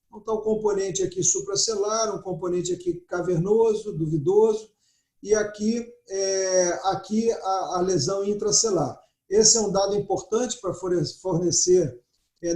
Então, está o componente aqui supracelular, um componente aqui cavernoso, duvidoso, e aqui a lesão intracelular. Esse é um dado importante para fornecer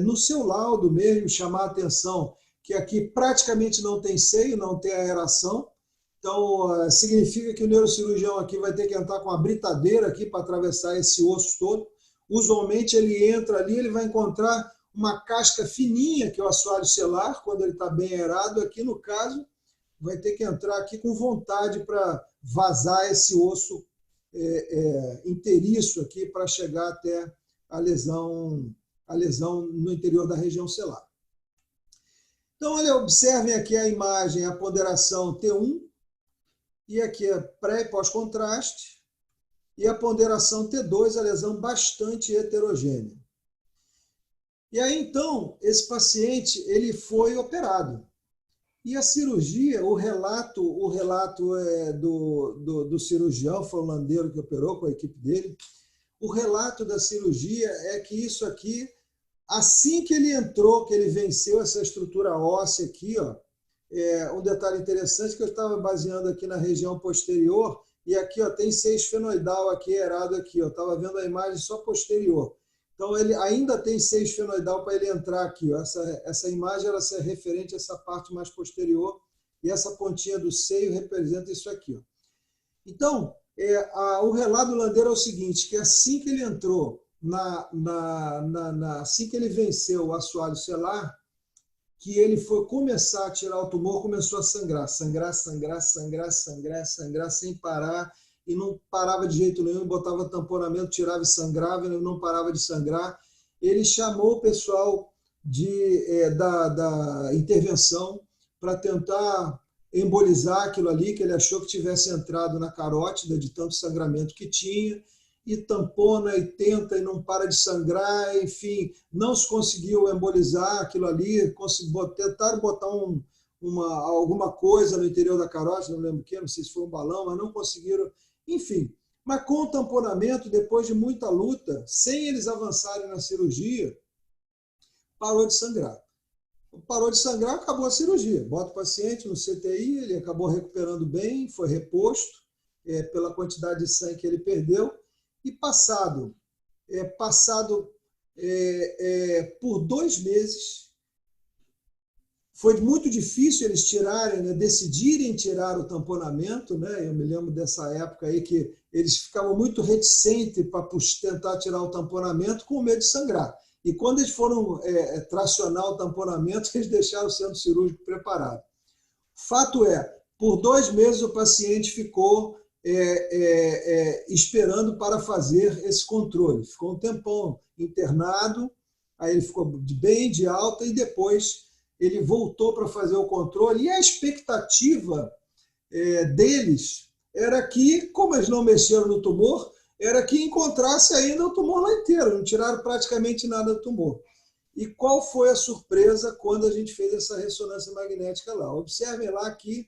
no seu laudo mesmo, chamar a atenção que aqui praticamente não tem seio, não tem aeração. Então, significa que o neurocirurgião aqui vai ter que entrar com a britadeira aqui para atravessar esse osso todo. Usualmente ele entra ali, ele vai encontrar uma casca fininha, que é o assoalho celular, quando ele está bem aerado. Aqui, no caso, vai ter que entrar aqui com vontade para vazar esse osso inteiriço aqui para chegar até a lesão no interior da região celular. Então, olha, observem aqui a imagem, a ponderação T1, e aqui é pré e pós-contraste, e a ponderação T2, a lesão bastante heterogênea. E aí, então, esse paciente ele foi operado. E a cirurgia, o relato do cirurgião, foi o holandeiro que operou com a equipe dele, o relato da cirurgia é que isso aqui, assim que ele entrou, que ele venceu essa estrutura óssea aqui, ó, um detalhe interessante que eu estava baseando aqui na região posterior, e aqui ó, tem 6-fenoidal aqui, errado aqui. Eu estava vendo a imagem só posterior. Então, ele ainda tem 6-fenoidal para ele entrar aqui. Ó. Essa imagem ela é referente a essa parte mais posterior, e essa pontinha do seio representa isso aqui. Ó. Então, o relato do Landeiro é o seguinte, que assim que ele entrou, assim que ele venceu o assoalho celular, que ele foi começar a tirar o tumor, começou a sangrar sem parar, e não parava de jeito nenhum, botava tamponamento, tirava e sangrava, e não parava de sangrar. Ele chamou o pessoal da intervenção para tentar embolizar aquilo ali, que ele achou que tivesse entrado na carótida de tanto sangramento que tinha, e tampona e tenta e não para de sangrar, enfim, não se conseguiu embolizar aquilo ali, tentaram botar alguma coisa no interior da carótida, não lembro o que, não sei se foi um balão, mas não conseguiram, enfim. Mas com o tamponamento, depois de muita luta, sem eles avançarem na cirurgia, parou de sangrar. Parou de sangrar, acabou a cirurgia. Bota o paciente no CTI, ele acabou recuperando bem, foi reposto pela quantidade de sangue que ele perdeu, e passado por 2 meses, foi muito difícil eles tirarem, né, decidirem tirar o tamponamento, né? Eu me lembro dessa época aí que eles ficavam muito reticentes para tentar tirar o tamponamento com medo de sangrar. E quando eles foram tracionar o tamponamento, eles deixaram o centro cirúrgico preparado. Fato é, por 2 meses o paciente ficou esperando para fazer esse controle. Ficou um tempão internado, aí ele ficou bem de alta e depois ele voltou para fazer o controle. E a expectativa deles era que, como eles não mexeram no tumor, era que encontrasse ainda o tumor lá inteiro, não tiraram praticamente nada do tumor. E qual foi a surpresa quando a gente fez essa ressonância magnética lá? Observem lá que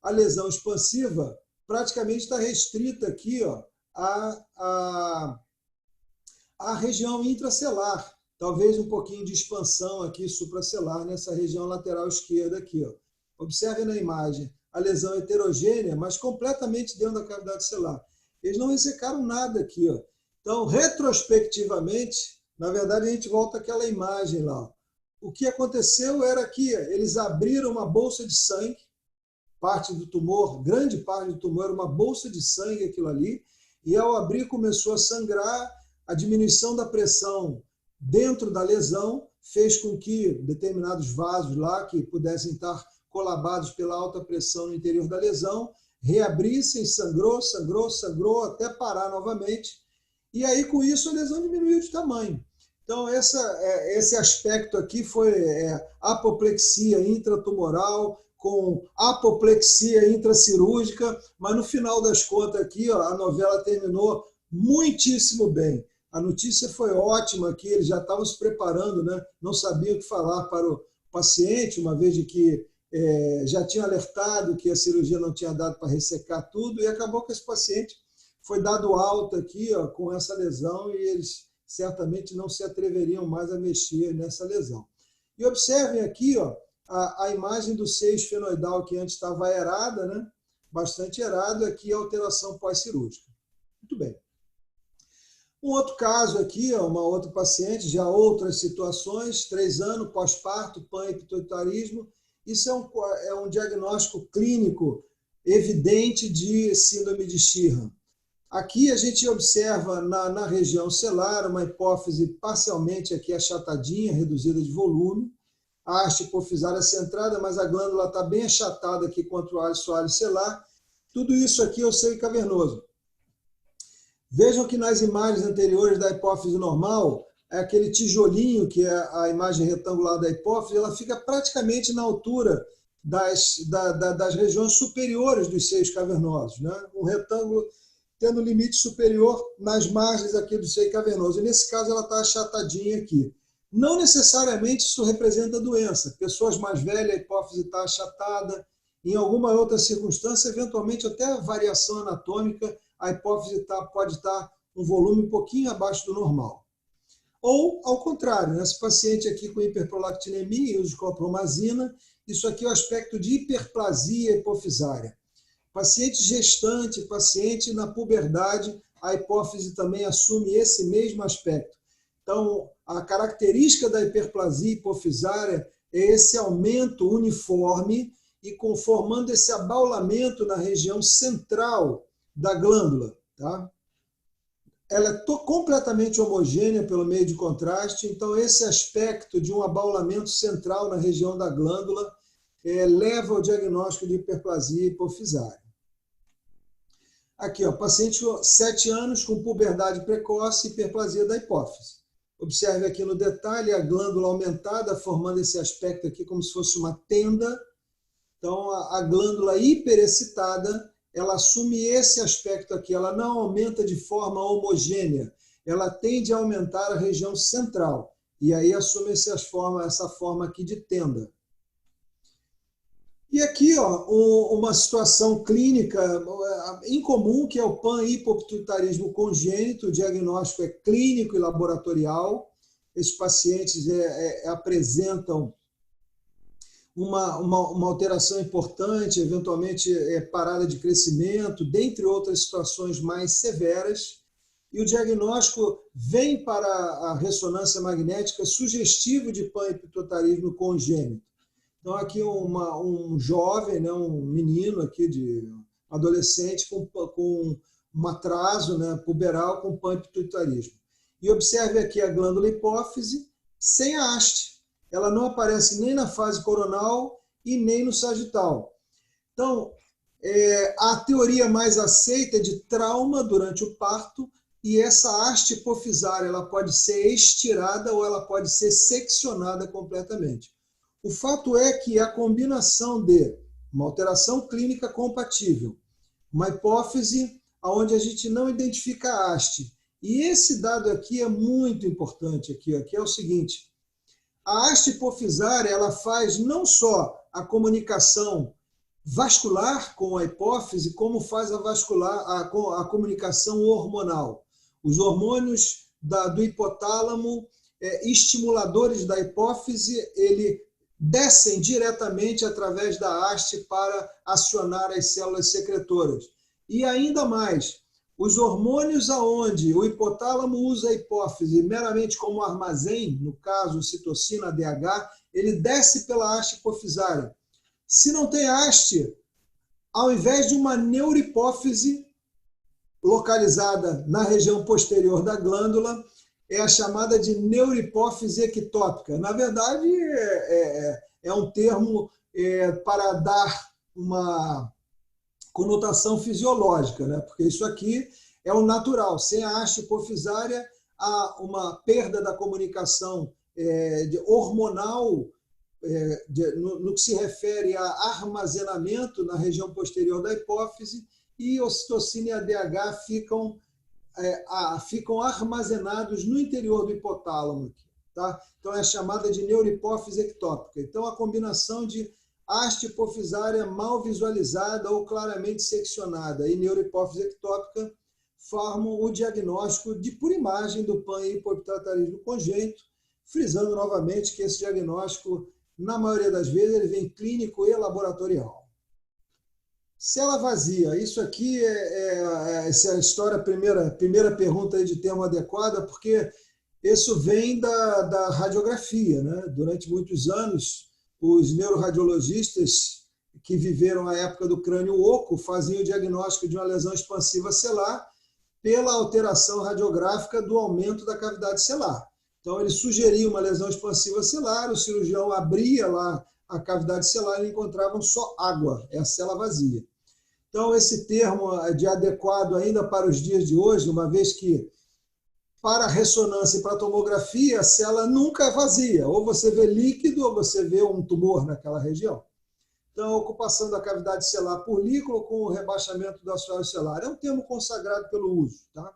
a lesão expansiva praticamente está restrita aqui, ó, à região intracelular, talvez um pouquinho de expansão aqui supracelular nessa região lateral esquerda aqui, ó. Observem na imagem a lesão heterogênea, mas completamente dentro da cavidade celular. Eles não ressecaram nada aqui, ó. Então, retrospectivamente, na verdade, a gente volta àquela imagem lá, ó. O que aconteceu era que eles abriram uma bolsa de sangue, parte do tumor, grande parte do tumor era uma bolsa de sangue aquilo ali, e ao abrir começou a sangrar, a diminuição da pressão dentro da lesão fez com que determinados vasos lá, que pudessem estar colabados pela alta pressão no interior da lesão, reabrissem, sangrou, até parar novamente, e aí com isso a lesão diminuiu de tamanho. Então esse aspecto aqui foi apoplexia intratumoral, com apoplexia intracirúrgica, mas no final das contas aqui, ó, a novela terminou muitíssimo bem. A notícia foi ótima aqui, eles já estavam se preparando, né? Não sabiam o que falar para o paciente, uma vez de que já tinha alertado que a cirurgia não tinha dado para ressecar tudo, e acabou que esse paciente foi dado alta aqui, ó, com essa lesão, e eles certamente não se atreveriam mais a mexer nessa lesão. E observem aqui, ó, a imagem do 6-fenoidal, que antes estava aerada, né? Bastante aerado, aqui a alteração pós-cirúrgica. Muito bem. Um outro caso aqui, ó, uma outra paciente, já outras situações, 3 anos, pós-parto, panhipituitarismo. Isso é um diagnóstico clínico evidente de síndrome de Sheehan. Aqui a gente observa na região celular uma hipófise parcialmente aqui achatadinha, reduzida de volume, a haste hipofisária centrada, mas a glândula está bem achatada aqui contra o assoalho celular. Tudo isso aqui é o seio cavernoso. Vejam que nas imagens anteriores da hipófise normal, aquele tijolinho, que é a imagem retangular da hipófise, ela fica praticamente na altura das regiões superiores dos seios cavernosos, né? Um retângulo tendo limite superior nas margens aqui do seio cavernoso. E nesse caso ela está achatadinha aqui. Não necessariamente isso representa doença. Pessoas mais velhas, a hipófise está achatada. Em alguma outra circunstância, eventualmente até variação anatômica, a hipófise pode estar um volume um pouquinho abaixo do normal. Ou, ao contrário, né? Esse paciente aqui com hiperprolactinemia e uso de clorpromazina, isso aqui é o aspecto de hiperplasia hipofisária. Paciente gestante, paciente na puberdade, a hipófise também assume esse mesmo aspecto. Então, a característica da hiperplasia hipofisária é esse aumento uniforme e conformando esse abaulamento na região central da glândula, tá? Ela é completamente homogênea pelo meio de contraste, então esse aspecto de um abaulamento central na região da glândula leva ao diagnóstico de hiperplasia hipofisária. Aqui, ó, paciente 7 anos com puberdade precoce e hiperplasia da hipófise. Observe aqui no detalhe a glândula aumentada, formando esse aspecto aqui como se fosse uma tenda. Então, a glândula hiperexcitada, ela assume esse aspecto aqui, ela não aumenta de forma homogênea, ela tende a aumentar a região central, e aí assume essa forma aqui de tenda. E aqui, ó, uma situação clínica incomum, que é o panhipopituitarismo congênito, o diagnóstico é clínico e laboratorial, esses pacientes apresentam uma alteração importante, eventualmente parada de crescimento, dentre outras situações mais severas, e o diagnóstico vem para a ressonância magnética sugestivo de panhipopituitarismo congênito. Então, aqui um jovem, né, um menino aqui de adolescente com um atraso, né, puberal com panhipopituitarismo. E observe aqui a glândula hipófise sem a haste. Ela não aparece nem na fase coronal e nem no sagital. Então, a teoria mais aceita é de trauma durante o parto, e essa haste hipofisária ela pode ser estirada ou ela pode ser seccionada completamente. O fato é que a combinação de uma alteração clínica compatível, uma hipófise onde a gente não identifica a haste, e esse dado aqui é muito importante, aqui é o seguinte: a haste hipofisária ela faz não só a comunicação vascular com a hipófise, como faz a comunicação hormonal. Os hormônios do hipotálamo, estimuladores da hipófise, ele descem diretamente através da haste para acionar as células secretoras. E ainda mais, os hormônios aonde o hipotálamo usa a hipófise meramente como armazém, no caso citocina, ADH, ele desce pela haste hipofisária. Se não tem haste, ao invés de uma neurohipófise localizada na região posterior da glândula, é a chamada de neurohipófise ectópica. Na verdade, é um termo para dar uma conotação fisiológica, né? Porque isso aqui é o natural. Sem a haste hipofisária, há uma perda da comunicação hormonal no que se refere a armazenamento na região posterior da hipófise, e ocitocina e ADH ficam armazenados no interior do hipotálamo. Tá? Então, é chamada de neurohipófise ectópica. Então, a combinação de haste hipofisária mal visualizada ou claramente seccionada e neurohipófise ectópica formam o diagnóstico por imagem do panhipopituitarismo congênito, frisando novamente que esse diagnóstico, na maioria das vezes, ele vem clínico e laboratorial. Célula vazia, isso aqui essa é a história, primeira pergunta aí de termo adequada, porque isso vem da radiografia, né? Durante muitos anos, os neuroradiologistas que viveram a época do crânio oco faziam o diagnóstico de uma lesão expansiva celular pela alteração radiográfica do aumento da cavidade celular. Então, ele sugeria uma lesão expansiva celular, o cirurgião abria lá a cavidade celular e encontravam só água, é a célula vazia. Então, esse termo é de adequado ainda para os dias de hoje, uma vez que para a ressonância e para a tomografia, a célula nunca é vazia, ou você vê líquido ou você vê um tumor naquela região. Então, a ocupação da cavidade celular por líquido com o rebaixamento do assoalho celular é um termo consagrado pelo uso, tá?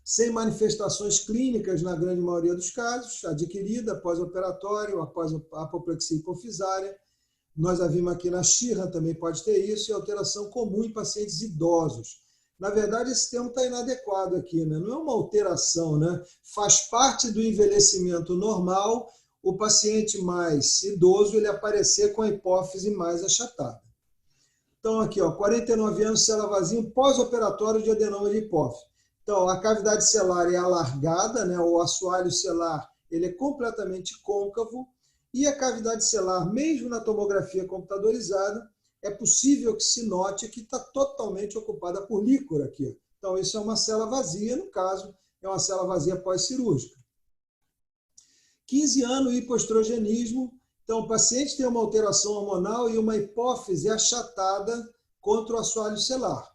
Sem manifestações clínicas na grande maioria dos casos, adquirida pós-operatório, após a apoplexia hipofisária. Nós a vimos aqui na Sheehan, também pode ter isso, e alteração comum em pacientes idosos. Na verdade, esse termo está inadequado aqui, né? Não é uma alteração, né? Faz parte do envelhecimento normal o paciente mais idoso ele aparecer com a hipófise mais achatada. Então, aqui, ó, 49 anos, célula vazia, pós-operatório de adenoma de hipófise. Então, a cavidade celular é alargada, né? O assoalho celular ele é completamente côncavo, e a cavidade celular, mesmo na tomografia computadorizada, é possível que se note que está totalmente ocupada por líquor aqui. Então, isso é uma célula vazia, no caso, é uma célula vazia pós-cirúrgica. 15 anos, hipoestrogenismo. Então, o paciente tem uma alteração hormonal e uma hipófise achatada contra o assoalho celular.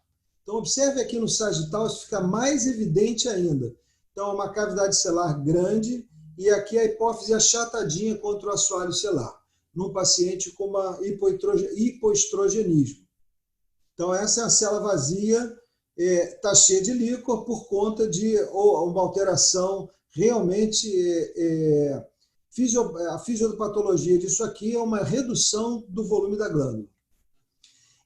Então, observe aqui no sagital, isso fica mais evidente ainda. Então, uma cavidade celular grande e aqui a hipófise achatadinha contra o assoalho celular, num paciente com uma hipoestrogenismo. Então, essa é a célula vazia, está cheia de líquor por conta de uma alteração realmente... A fisiopatologia disso aqui é uma redução do volume da glândula.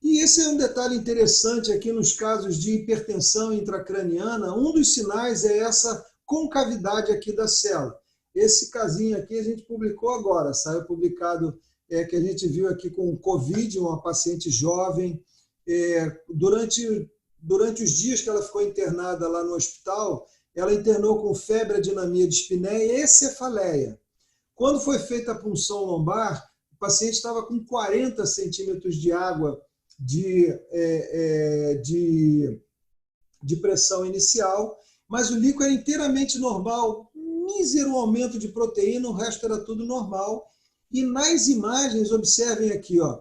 E esse é um detalhe interessante aqui nos casos de hipertensão intracraniana. Um dos sinais é essa concavidade aqui da célula. Esse casinho aqui a gente publicou agora, saiu publicado, que a gente viu aqui com Covid, uma paciente jovem. Durante os dias que ela ficou internada lá no hospital, ela internou com febre, adinamia de espinéia e cefaleia. Quando foi feita a punção lombar, o paciente estava com 40 centímetros de água de pressão inicial, mas o líquido era inteiramente normal, mísero aumento de proteína, o resto era tudo normal. E nas imagens, observem aqui, ó,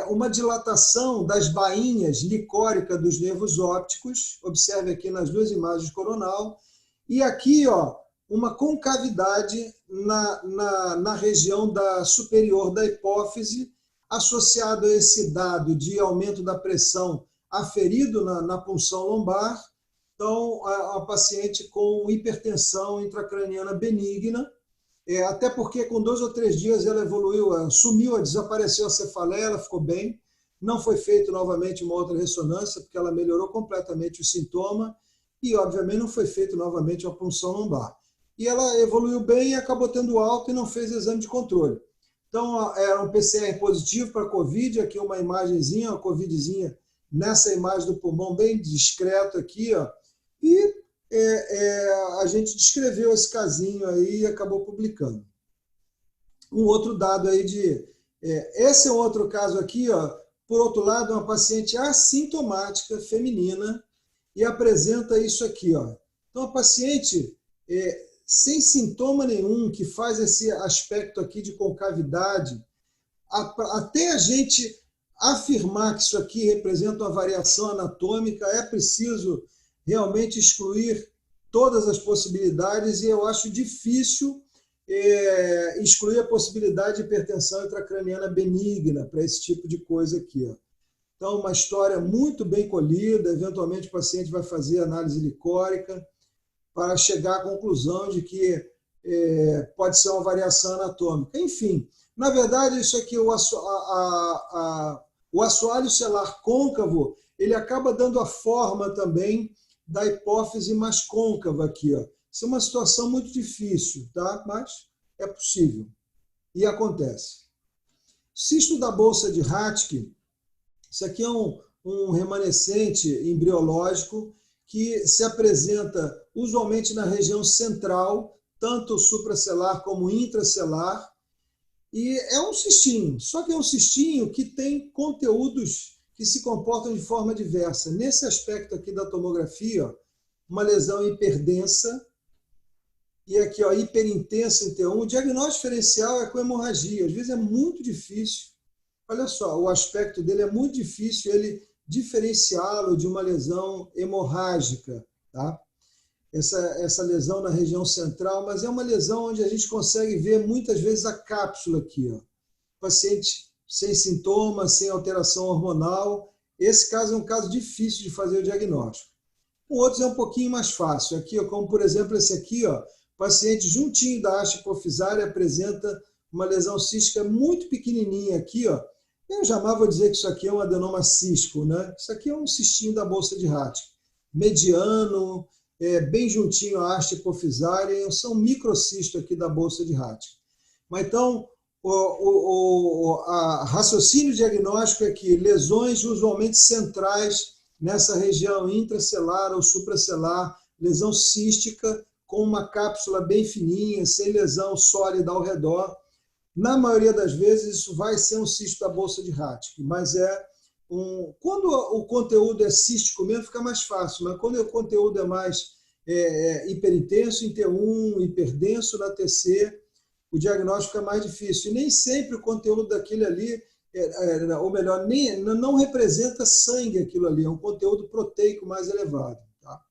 uma dilatação das bainhas licóricas dos nervos ópticos, observem aqui nas duas imagens coronal, e aqui, ó, uma concavidade na região superior da hipófise, associado a esse dado de aumento da pressão aferido na punção lombar. Então, a paciente com hipertensão intracraniana benigna, até porque com 2 ou 3 dias ela evoluiu, sumiu, desapareceu a cefaleia, ela ficou bem, não foi feito novamente uma outra ressonância, porque ela melhorou completamente o sintoma, e obviamente não foi feito novamente uma punção lombar. E ela evoluiu bem e acabou tendo alta e não fez exame de controle. Então, era um PCR positivo para Covid, aqui uma imagenzinha, uma Covidzinha, nessa imagem do pulmão bem discreto aqui, ó, e a gente descreveu esse casinho aí e acabou publicando. Um outro dado aí esse é um outro caso aqui, ó, por outro lado, uma paciente assintomática feminina e apresenta isso aqui, ó. Então, a paciente... sem sintoma nenhum, que faz esse aspecto aqui de concavidade, até a gente afirmar que isso aqui representa uma variação anatômica, é preciso realmente excluir todas as possibilidades, e eu acho difícil excluir a possibilidade de hipertensão intracraniana benigna para esse tipo de coisa aqui, ó. Então, uma história muito bem colhida, eventualmente o paciente vai fazer análise licórica, para chegar à conclusão de que pode ser uma variação anatômica. Enfim, na verdade, isso aqui, o assoalho celular côncavo, ele acaba dando a forma também da hipófise mais côncava aqui, ó. Isso é uma situação muito difícil, tá? Mas é possível e acontece. Cisto da bolsa de Raschke, isso aqui é um remanescente embriológico que se apresenta usualmente na região central, tanto supracelular como intracelular, e é um cistinho, só que é um cistinho que tem conteúdos que se comportam de forma diversa. Nesse aspecto aqui da tomografia, ó, uma lesão hiperdensa, e aqui, ó, hiperintensa em T1. O diagnóstico diferencial é com hemorragia, às vezes é muito difícil. Olha só, o aspecto dele é muito difícil, ele diferenciá-lo de uma lesão hemorrágica, tá? Essa lesão na região central, mas é uma lesão onde a gente consegue ver muitas vezes a cápsula aqui, ó. Paciente sem sintomas, sem alteração hormonal. Esse caso é um caso difícil de fazer o diagnóstico. Com outros é um pouquinho mais fácil. Aqui, ó, como por exemplo esse aqui, ó, paciente juntinho da haste hipofisária apresenta uma lesão cística muito pequenininha aqui, ó. Eu jamais vou dizer que isso aqui é um adenoma cístico, né? Isso aqui é um cistinho da bolsa de Raschke. Mediano, bem juntinho à haste hipofisária, são microcistos aqui da bolsa de Raschke. Mas então, O raciocínio diagnóstico é que lesões usualmente centrais nessa região intracelular ou supracelular, lesão cística com uma cápsula bem fininha, sem lesão sólida ao redor. Na maioria das vezes isso vai ser um cisto da bolsa de Raschke, mas quando o conteúdo é cístico mesmo fica mais fácil, mas quando o conteúdo é mais hiperintenso em T1, hiperdenso na TC, o diagnóstico é mais difícil. E nem sempre o conteúdo daquilo ali, ou melhor, não representa sangue aquilo ali, é um conteúdo proteico mais elevado. Tá?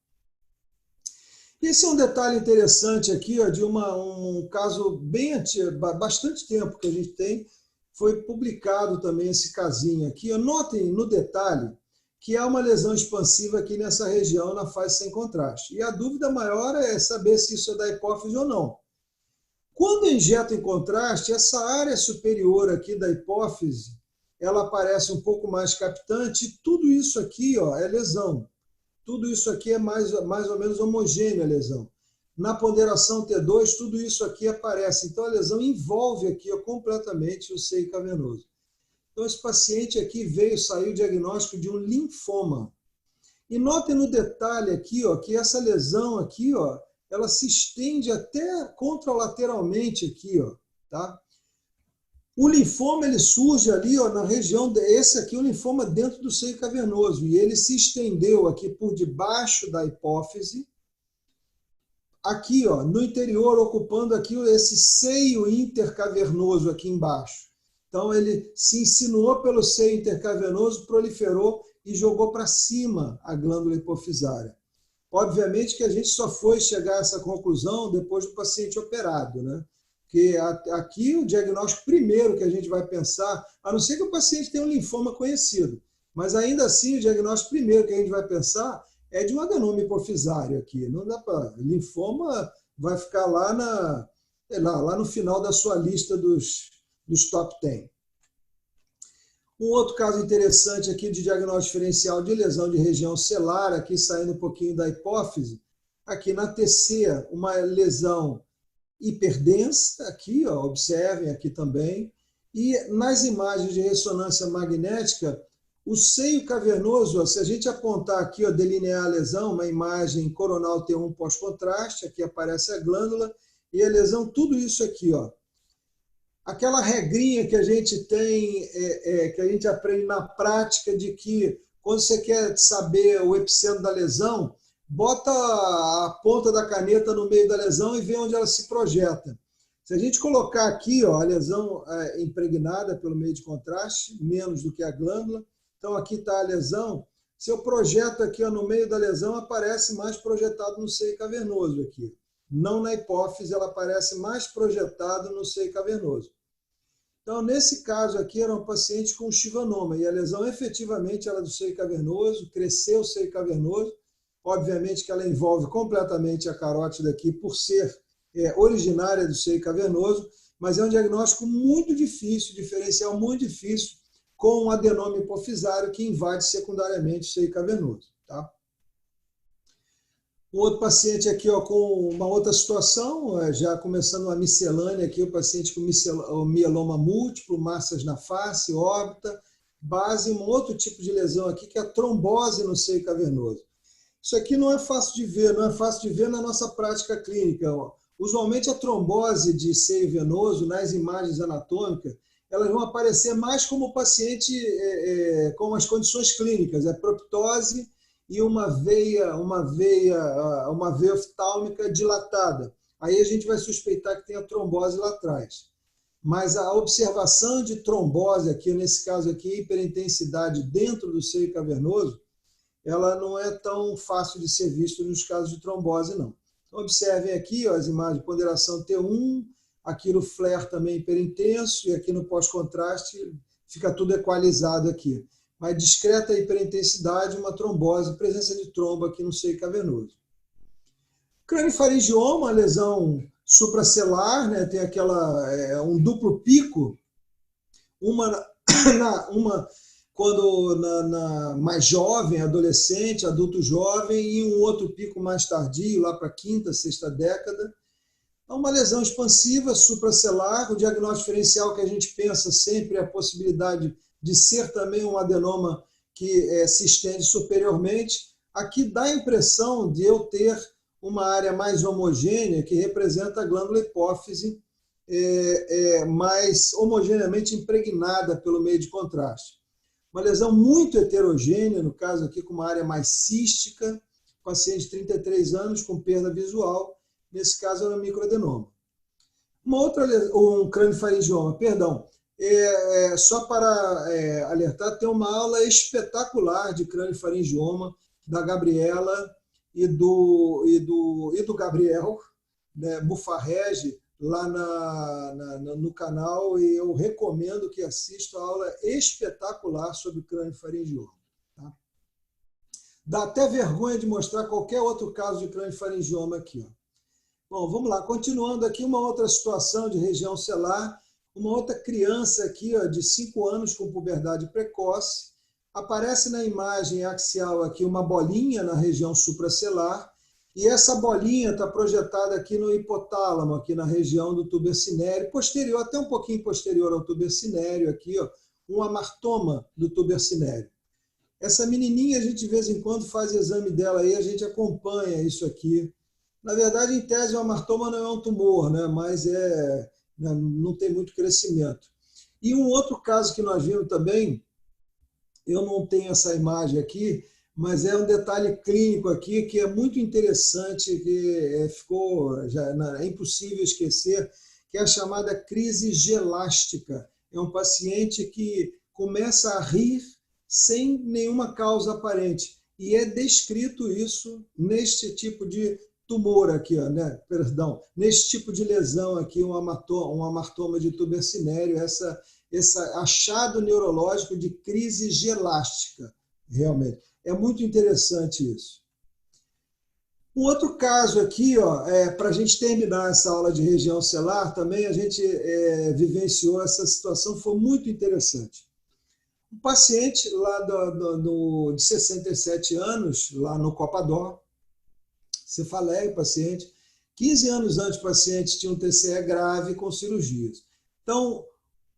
Esse é um detalhe interessante aqui, ó, de um caso bem antigo, bastante tempo que a gente tem, foi publicado também esse casinho aqui. Notem no detalhe que há uma lesão expansiva aqui nessa região, na face sem contraste. E a dúvida maior é saber se isso é da hipófise ou não. Quando injeto em contraste, essa área superior aqui da hipófise, ela aparece um pouco mais captante, e tudo isso aqui, ó, é lesão. Tudo isso aqui é mais ou menos homogênea a lesão. Na ponderação T2, tudo isso aqui aparece. Então, a lesão envolve aqui ó, completamente o seio cavernoso. Então, esse paciente aqui saiu o diagnóstico de um linfoma. E notem no detalhe aqui, ó, que essa lesão aqui, ó, ela se estende até contralateralmente aqui, ó, tá? O linfoma ele surge ali, ó, na região, esse aqui é o linfoma dentro do seio cavernoso, e ele se estendeu aqui por debaixo da hipófise, aqui, ó, no interior, ocupando aqui esse seio intercavernoso aqui embaixo. Então ele se insinuou pelo seio intercavernoso, proliferou e jogou para cima a glândula hipofisária. Obviamente que a gente só foi chegar a essa conclusão depois do paciente operado, né? Porque aqui o diagnóstico primeiro que a gente vai pensar, a não ser que o paciente tenha um linfoma conhecido, mas ainda assim o diagnóstico primeiro que a gente vai pensar é de um adenoma hipofisário aqui. Não dá para... Linfoma vai ficar lá no final da sua lista dos top 10. Um outro caso interessante aqui de diagnóstico diferencial de lesão de região celular, aqui saindo um pouquinho da hipófise, aqui na TC, uma lesão hiperdensa, aqui, ó, observem aqui também, e nas imagens de ressonância magnética, o seio cavernoso, ó, se a gente apontar aqui, ó, delinear a lesão, uma imagem coronal T1 pós-contraste, aqui aparece a glândula, e a lesão, tudo isso aqui, ó. Aquela regrinha que a gente tem, que a gente aprende na prática, de que quando você quer saber o epicentro da lesão, bota a ponta da caneta no meio da lesão e vê onde ela se projeta. Se a gente colocar aqui, ó, a lesão impregnada pelo meio de contraste, menos do que a glândula, então aqui está a lesão, se eu projeto aqui ó, no meio da lesão, aparece mais projetado no seio cavernoso aqui. Não na hipófise, ela aparece mais projetado no seio cavernoso. Então, nesse caso aqui, era um paciente com chivanoma, e a lesão efetivamente era do seio cavernoso, cresceu o seio cavernoso, obviamente que ela envolve completamente a carótida aqui, por ser originária do seio cavernoso, mas é um diagnóstico muito difícil, diferencial muito difícil, com um adenoma hipofisário que invade secundariamente o seio cavernoso. Tá? Um outro paciente aqui ó, com uma outra situação, já começando uma miscelânea aqui, o paciente com mieloma múltiplo, massas na face, órbita, base, um outro tipo de lesão aqui, que é a trombose no seio cavernoso. Isso aqui não é fácil de ver, não é fácil de ver na nossa prática clínica. Ó. Usualmente a trombose de seio venoso, nas imagens anatômicas, elas vão aparecer mais como paciente com as condições clínicas, proptose, e uma veia oftálmica dilatada. Aí a gente vai suspeitar que tem a trombose lá atrás. Mas a observação de trombose aqui, nesse caso aqui, hiperintensidade dentro do seio cavernoso, ela não é tão fácil de ser vista nos casos de trombose, não. Então, observem aqui ó, as imagens de ponderação T1, aqui no flare também hiperintenso, e aqui no pós-contraste fica tudo equalizado aqui. Mas discreta hiperintensidade, uma trombose, presença de trombo aqui no seio cavernoso. Craniofaringioma, lesão supracelular, né, tem um duplo pico, uma quando mais jovem, adolescente, adulto jovem, e um outro pico mais tardio, lá para a quinta, sexta década. Então, uma lesão expansiva supracelular, o diagnóstico diferencial que a gente pensa sempre é a possibilidade de ser também um adenoma que se estende superiormente. Aqui dá a impressão de eu ter uma área mais homogênea, que representa a glândula hipófise, mais homogeneamente impregnada pelo meio de contraste. Uma lesão muito heterogênea, no caso aqui com uma área mais cística, paciente de 33 anos com perda visual, nesse caso era um microadenoma. Um craniofaringioma, perdão, só para alertar, tem uma aula espetacular de craniofaringioma da Gabriela e do Gabriel, né, Bufarrege, lá no canal, e eu recomendo que assista a aula espetacular sobre craniofaringioma. Tá? Dá até vergonha de mostrar qualquer outro caso de craniofaringioma aqui. Ó. Bom, vamos lá, continuando aqui, uma outra situação de região celular, uma outra criança aqui, ó, de 5 anos com puberdade precoce, aparece na imagem axial aqui uma bolinha na região supracelular, e essa bolinha está projetada aqui no hipotálamo, aqui na região do túber cinério, posterior, até um pouquinho posterior ao túber cinério, aqui, ó, um amartoma do túber cinério. Essa menininha, a gente de vez em quando faz exame dela aí, a gente acompanha isso aqui. Na verdade, em tese, o amartoma não é um tumor, né? Mas não tem muito crescimento. E um outro caso que nós vimos também, eu não tenho essa imagem aqui, mas é um detalhe clínico aqui que é muito interessante, que é impossível esquecer, que é a chamada crise gelástica. É um paciente que começa a rir sem nenhuma causa aparente. E é descrito isso neste tipo de tumor aqui, ó, né? Perdão, neste tipo de lesão aqui, um amartoma de túber cinério, esse achado neurológico de crise gelástica, realmente. É muito interessante isso. Um outro caso aqui, para a gente terminar essa aula de região celular, também a gente vivenciou essa situação, foi muito interessante. Um paciente lá de 67 anos, lá no Copador, cefaleia o paciente, 15 anos antes o paciente tinha um TCE grave com cirurgias. Então,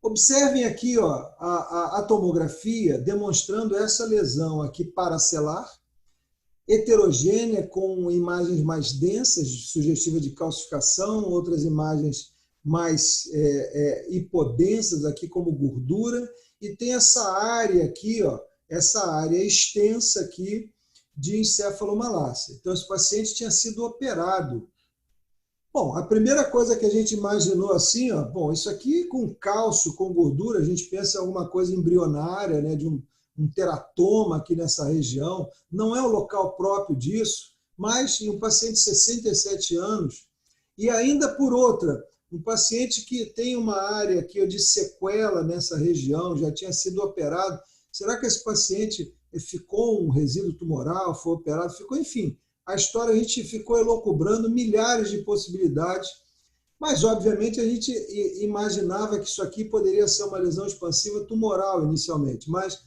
observem aqui a tomografia demonstrando essa lesão aqui paracelar, heterogênea, com imagens mais densas, sugestiva de calcificação, outras imagens mais hipodensas aqui como gordura, e tem essa área aqui, essa área extensa aqui de encefalomalácia. Então, esse paciente tinha sido operado. Bom, a primeira coisa que a gente imaginou assim, bom, isso aqui com cálcio, com gordura, a gente pensa em alguma coisa embrionária, né, de um teratoma aqui nessa região. Não é o local próprio disso, mas em um paciente de 67 anos, e ainda por outra, um paciente que tem uma área aqui de sequela nessa região, já tinha sido operado. Será que esse paciente ficou um resíduo tumoral, foi operado, ficou, enfim. A história a gente ficou elucubrando milhares de possibilidades, mas obviamente a gente imaginava que isso aqui poderia ser uma lesão expansiva tumoral inicialmente, mas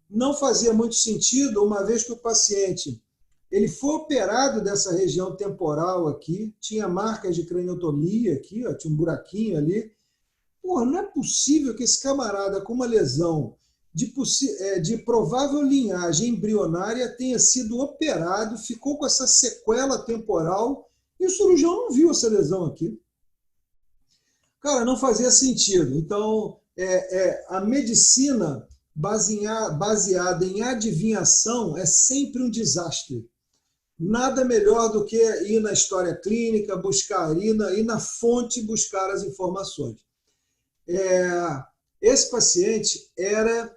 não fazia muito sentido, uma vez que o paciente ele foi operado dessa região temporal aqui, tinha marcas de craniotomia aqui, tinha um buraquinho ali. Porra, não é possível que esse camarada com uma lesão de provável linhagem embrionária tenha sido operado, ficou com essa sequela temporal e o cirurgião não viu essa lesão aqui. Cara, não fazia sentido. Então, a medicina baseada em adivinhação é sempre um desastre. Nada melhor do que ir na história clínica, ir na fonte buscar as informações. Esse paciente era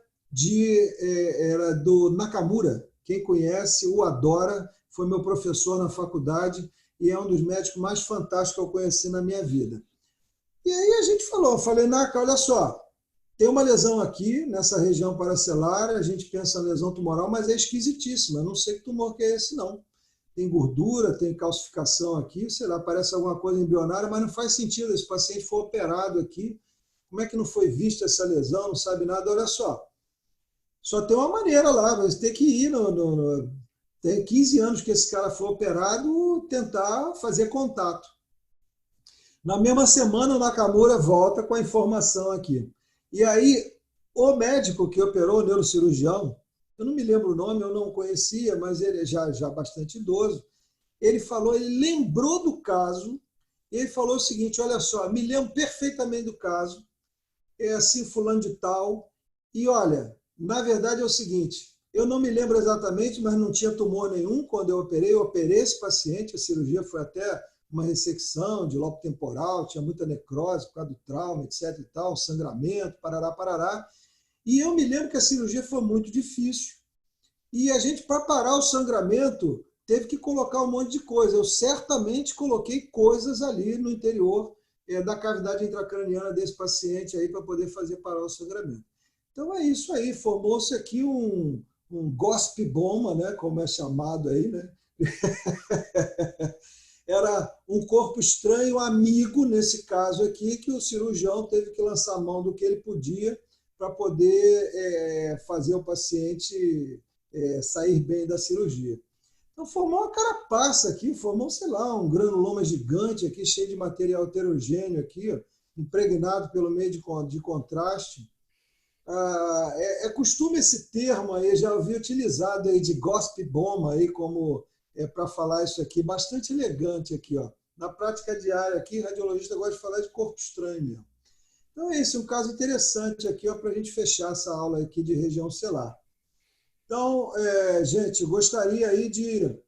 do Nakamura. Quem conhece o adora, foi meu professor na faculdade e é um dos médicos mais fantásticos que eu conheci na minha vida. E aí a gente falei, Naka, olha só, tem uma lesão aqui nessa região paracelular, a gente pensa na lesão tumoral, mas é esquisitíssima, não sei que tumor que é esse não. Tem gordura, tem calcificação aqui, sei lá, parece alguma coisa embrionária, mas não faz sentido, esse paciente foi operado aqui, como é que não foi vista essa lesão, não sabe nada, olha só tem uma maneira lá, você tem que ir, tem 15 anos que esse cara foi operado, tentar fazer contato. Na mesma semana, o Nakamura volta com a informação aqui. E aí, o médico que operou, o neurocirurgião, eu não me lembro o nome, eu não conhecia, mas ele é já bastante idoso. Ele falou, ele lembrou do caso, e ele falou o seguinte: olha só, me lembro perfeitamente do caso, é assim, fulano de tal. E olha, na verdade é o seguinte, eu não me lembro exatamente, mas não tinha tumor nenhum quando eu operei esse paciente, a cirurgia foi até uma ressecção de lobo temporal, tinha muita necrose por causa do trauma, etc e tal, sangramento, parará, parará. E eu me lembro que a cirurgia foi muito difícil. E a gente, para parar o sangramento, teve que colocar um monte de coisa. Eu certamente coloquei coisas ali no interior da cavidade intracraniana desse paciente aí para poder fazer parar o sangramento. Então é isso aí, formou-se aqui um gospe bomba, né, como é chamado aí, né? Era um corpo estranho, amigo, nesse caso aqui, que o cirurgião teve que lançar mão do que ele podia para poder fazer o paciente sair bem da cirurgia. Então formou uma carapaça aqui, formou, sei lá, um granuloma gigante aqui, cheio de material heterogêneo aqui, ó, impregnado pelo meio de contraste. Costume esse termo aí, já ouvi utilizado aí de gospe bomba aí como para falar isso aqui, bastante elegante aqui, ó. Na prática diária aqui, radiologista gosta de falar de corpo estranho mesmo. Então é esse um caso interessante aqui, ó, para a gente fechar essa aula aqui de região celular. Então, gente, eu gostaria aí de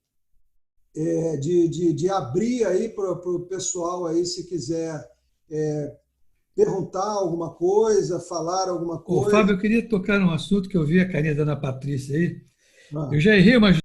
abrir aí para o pessoal aí, se quiser perguntar alguma coisa, falar alguma Ô, coisa. Fábio, eu queria tocar num assunto que eu vi a carinha da Ana Patrícia aí. Eu Ah. já errei umas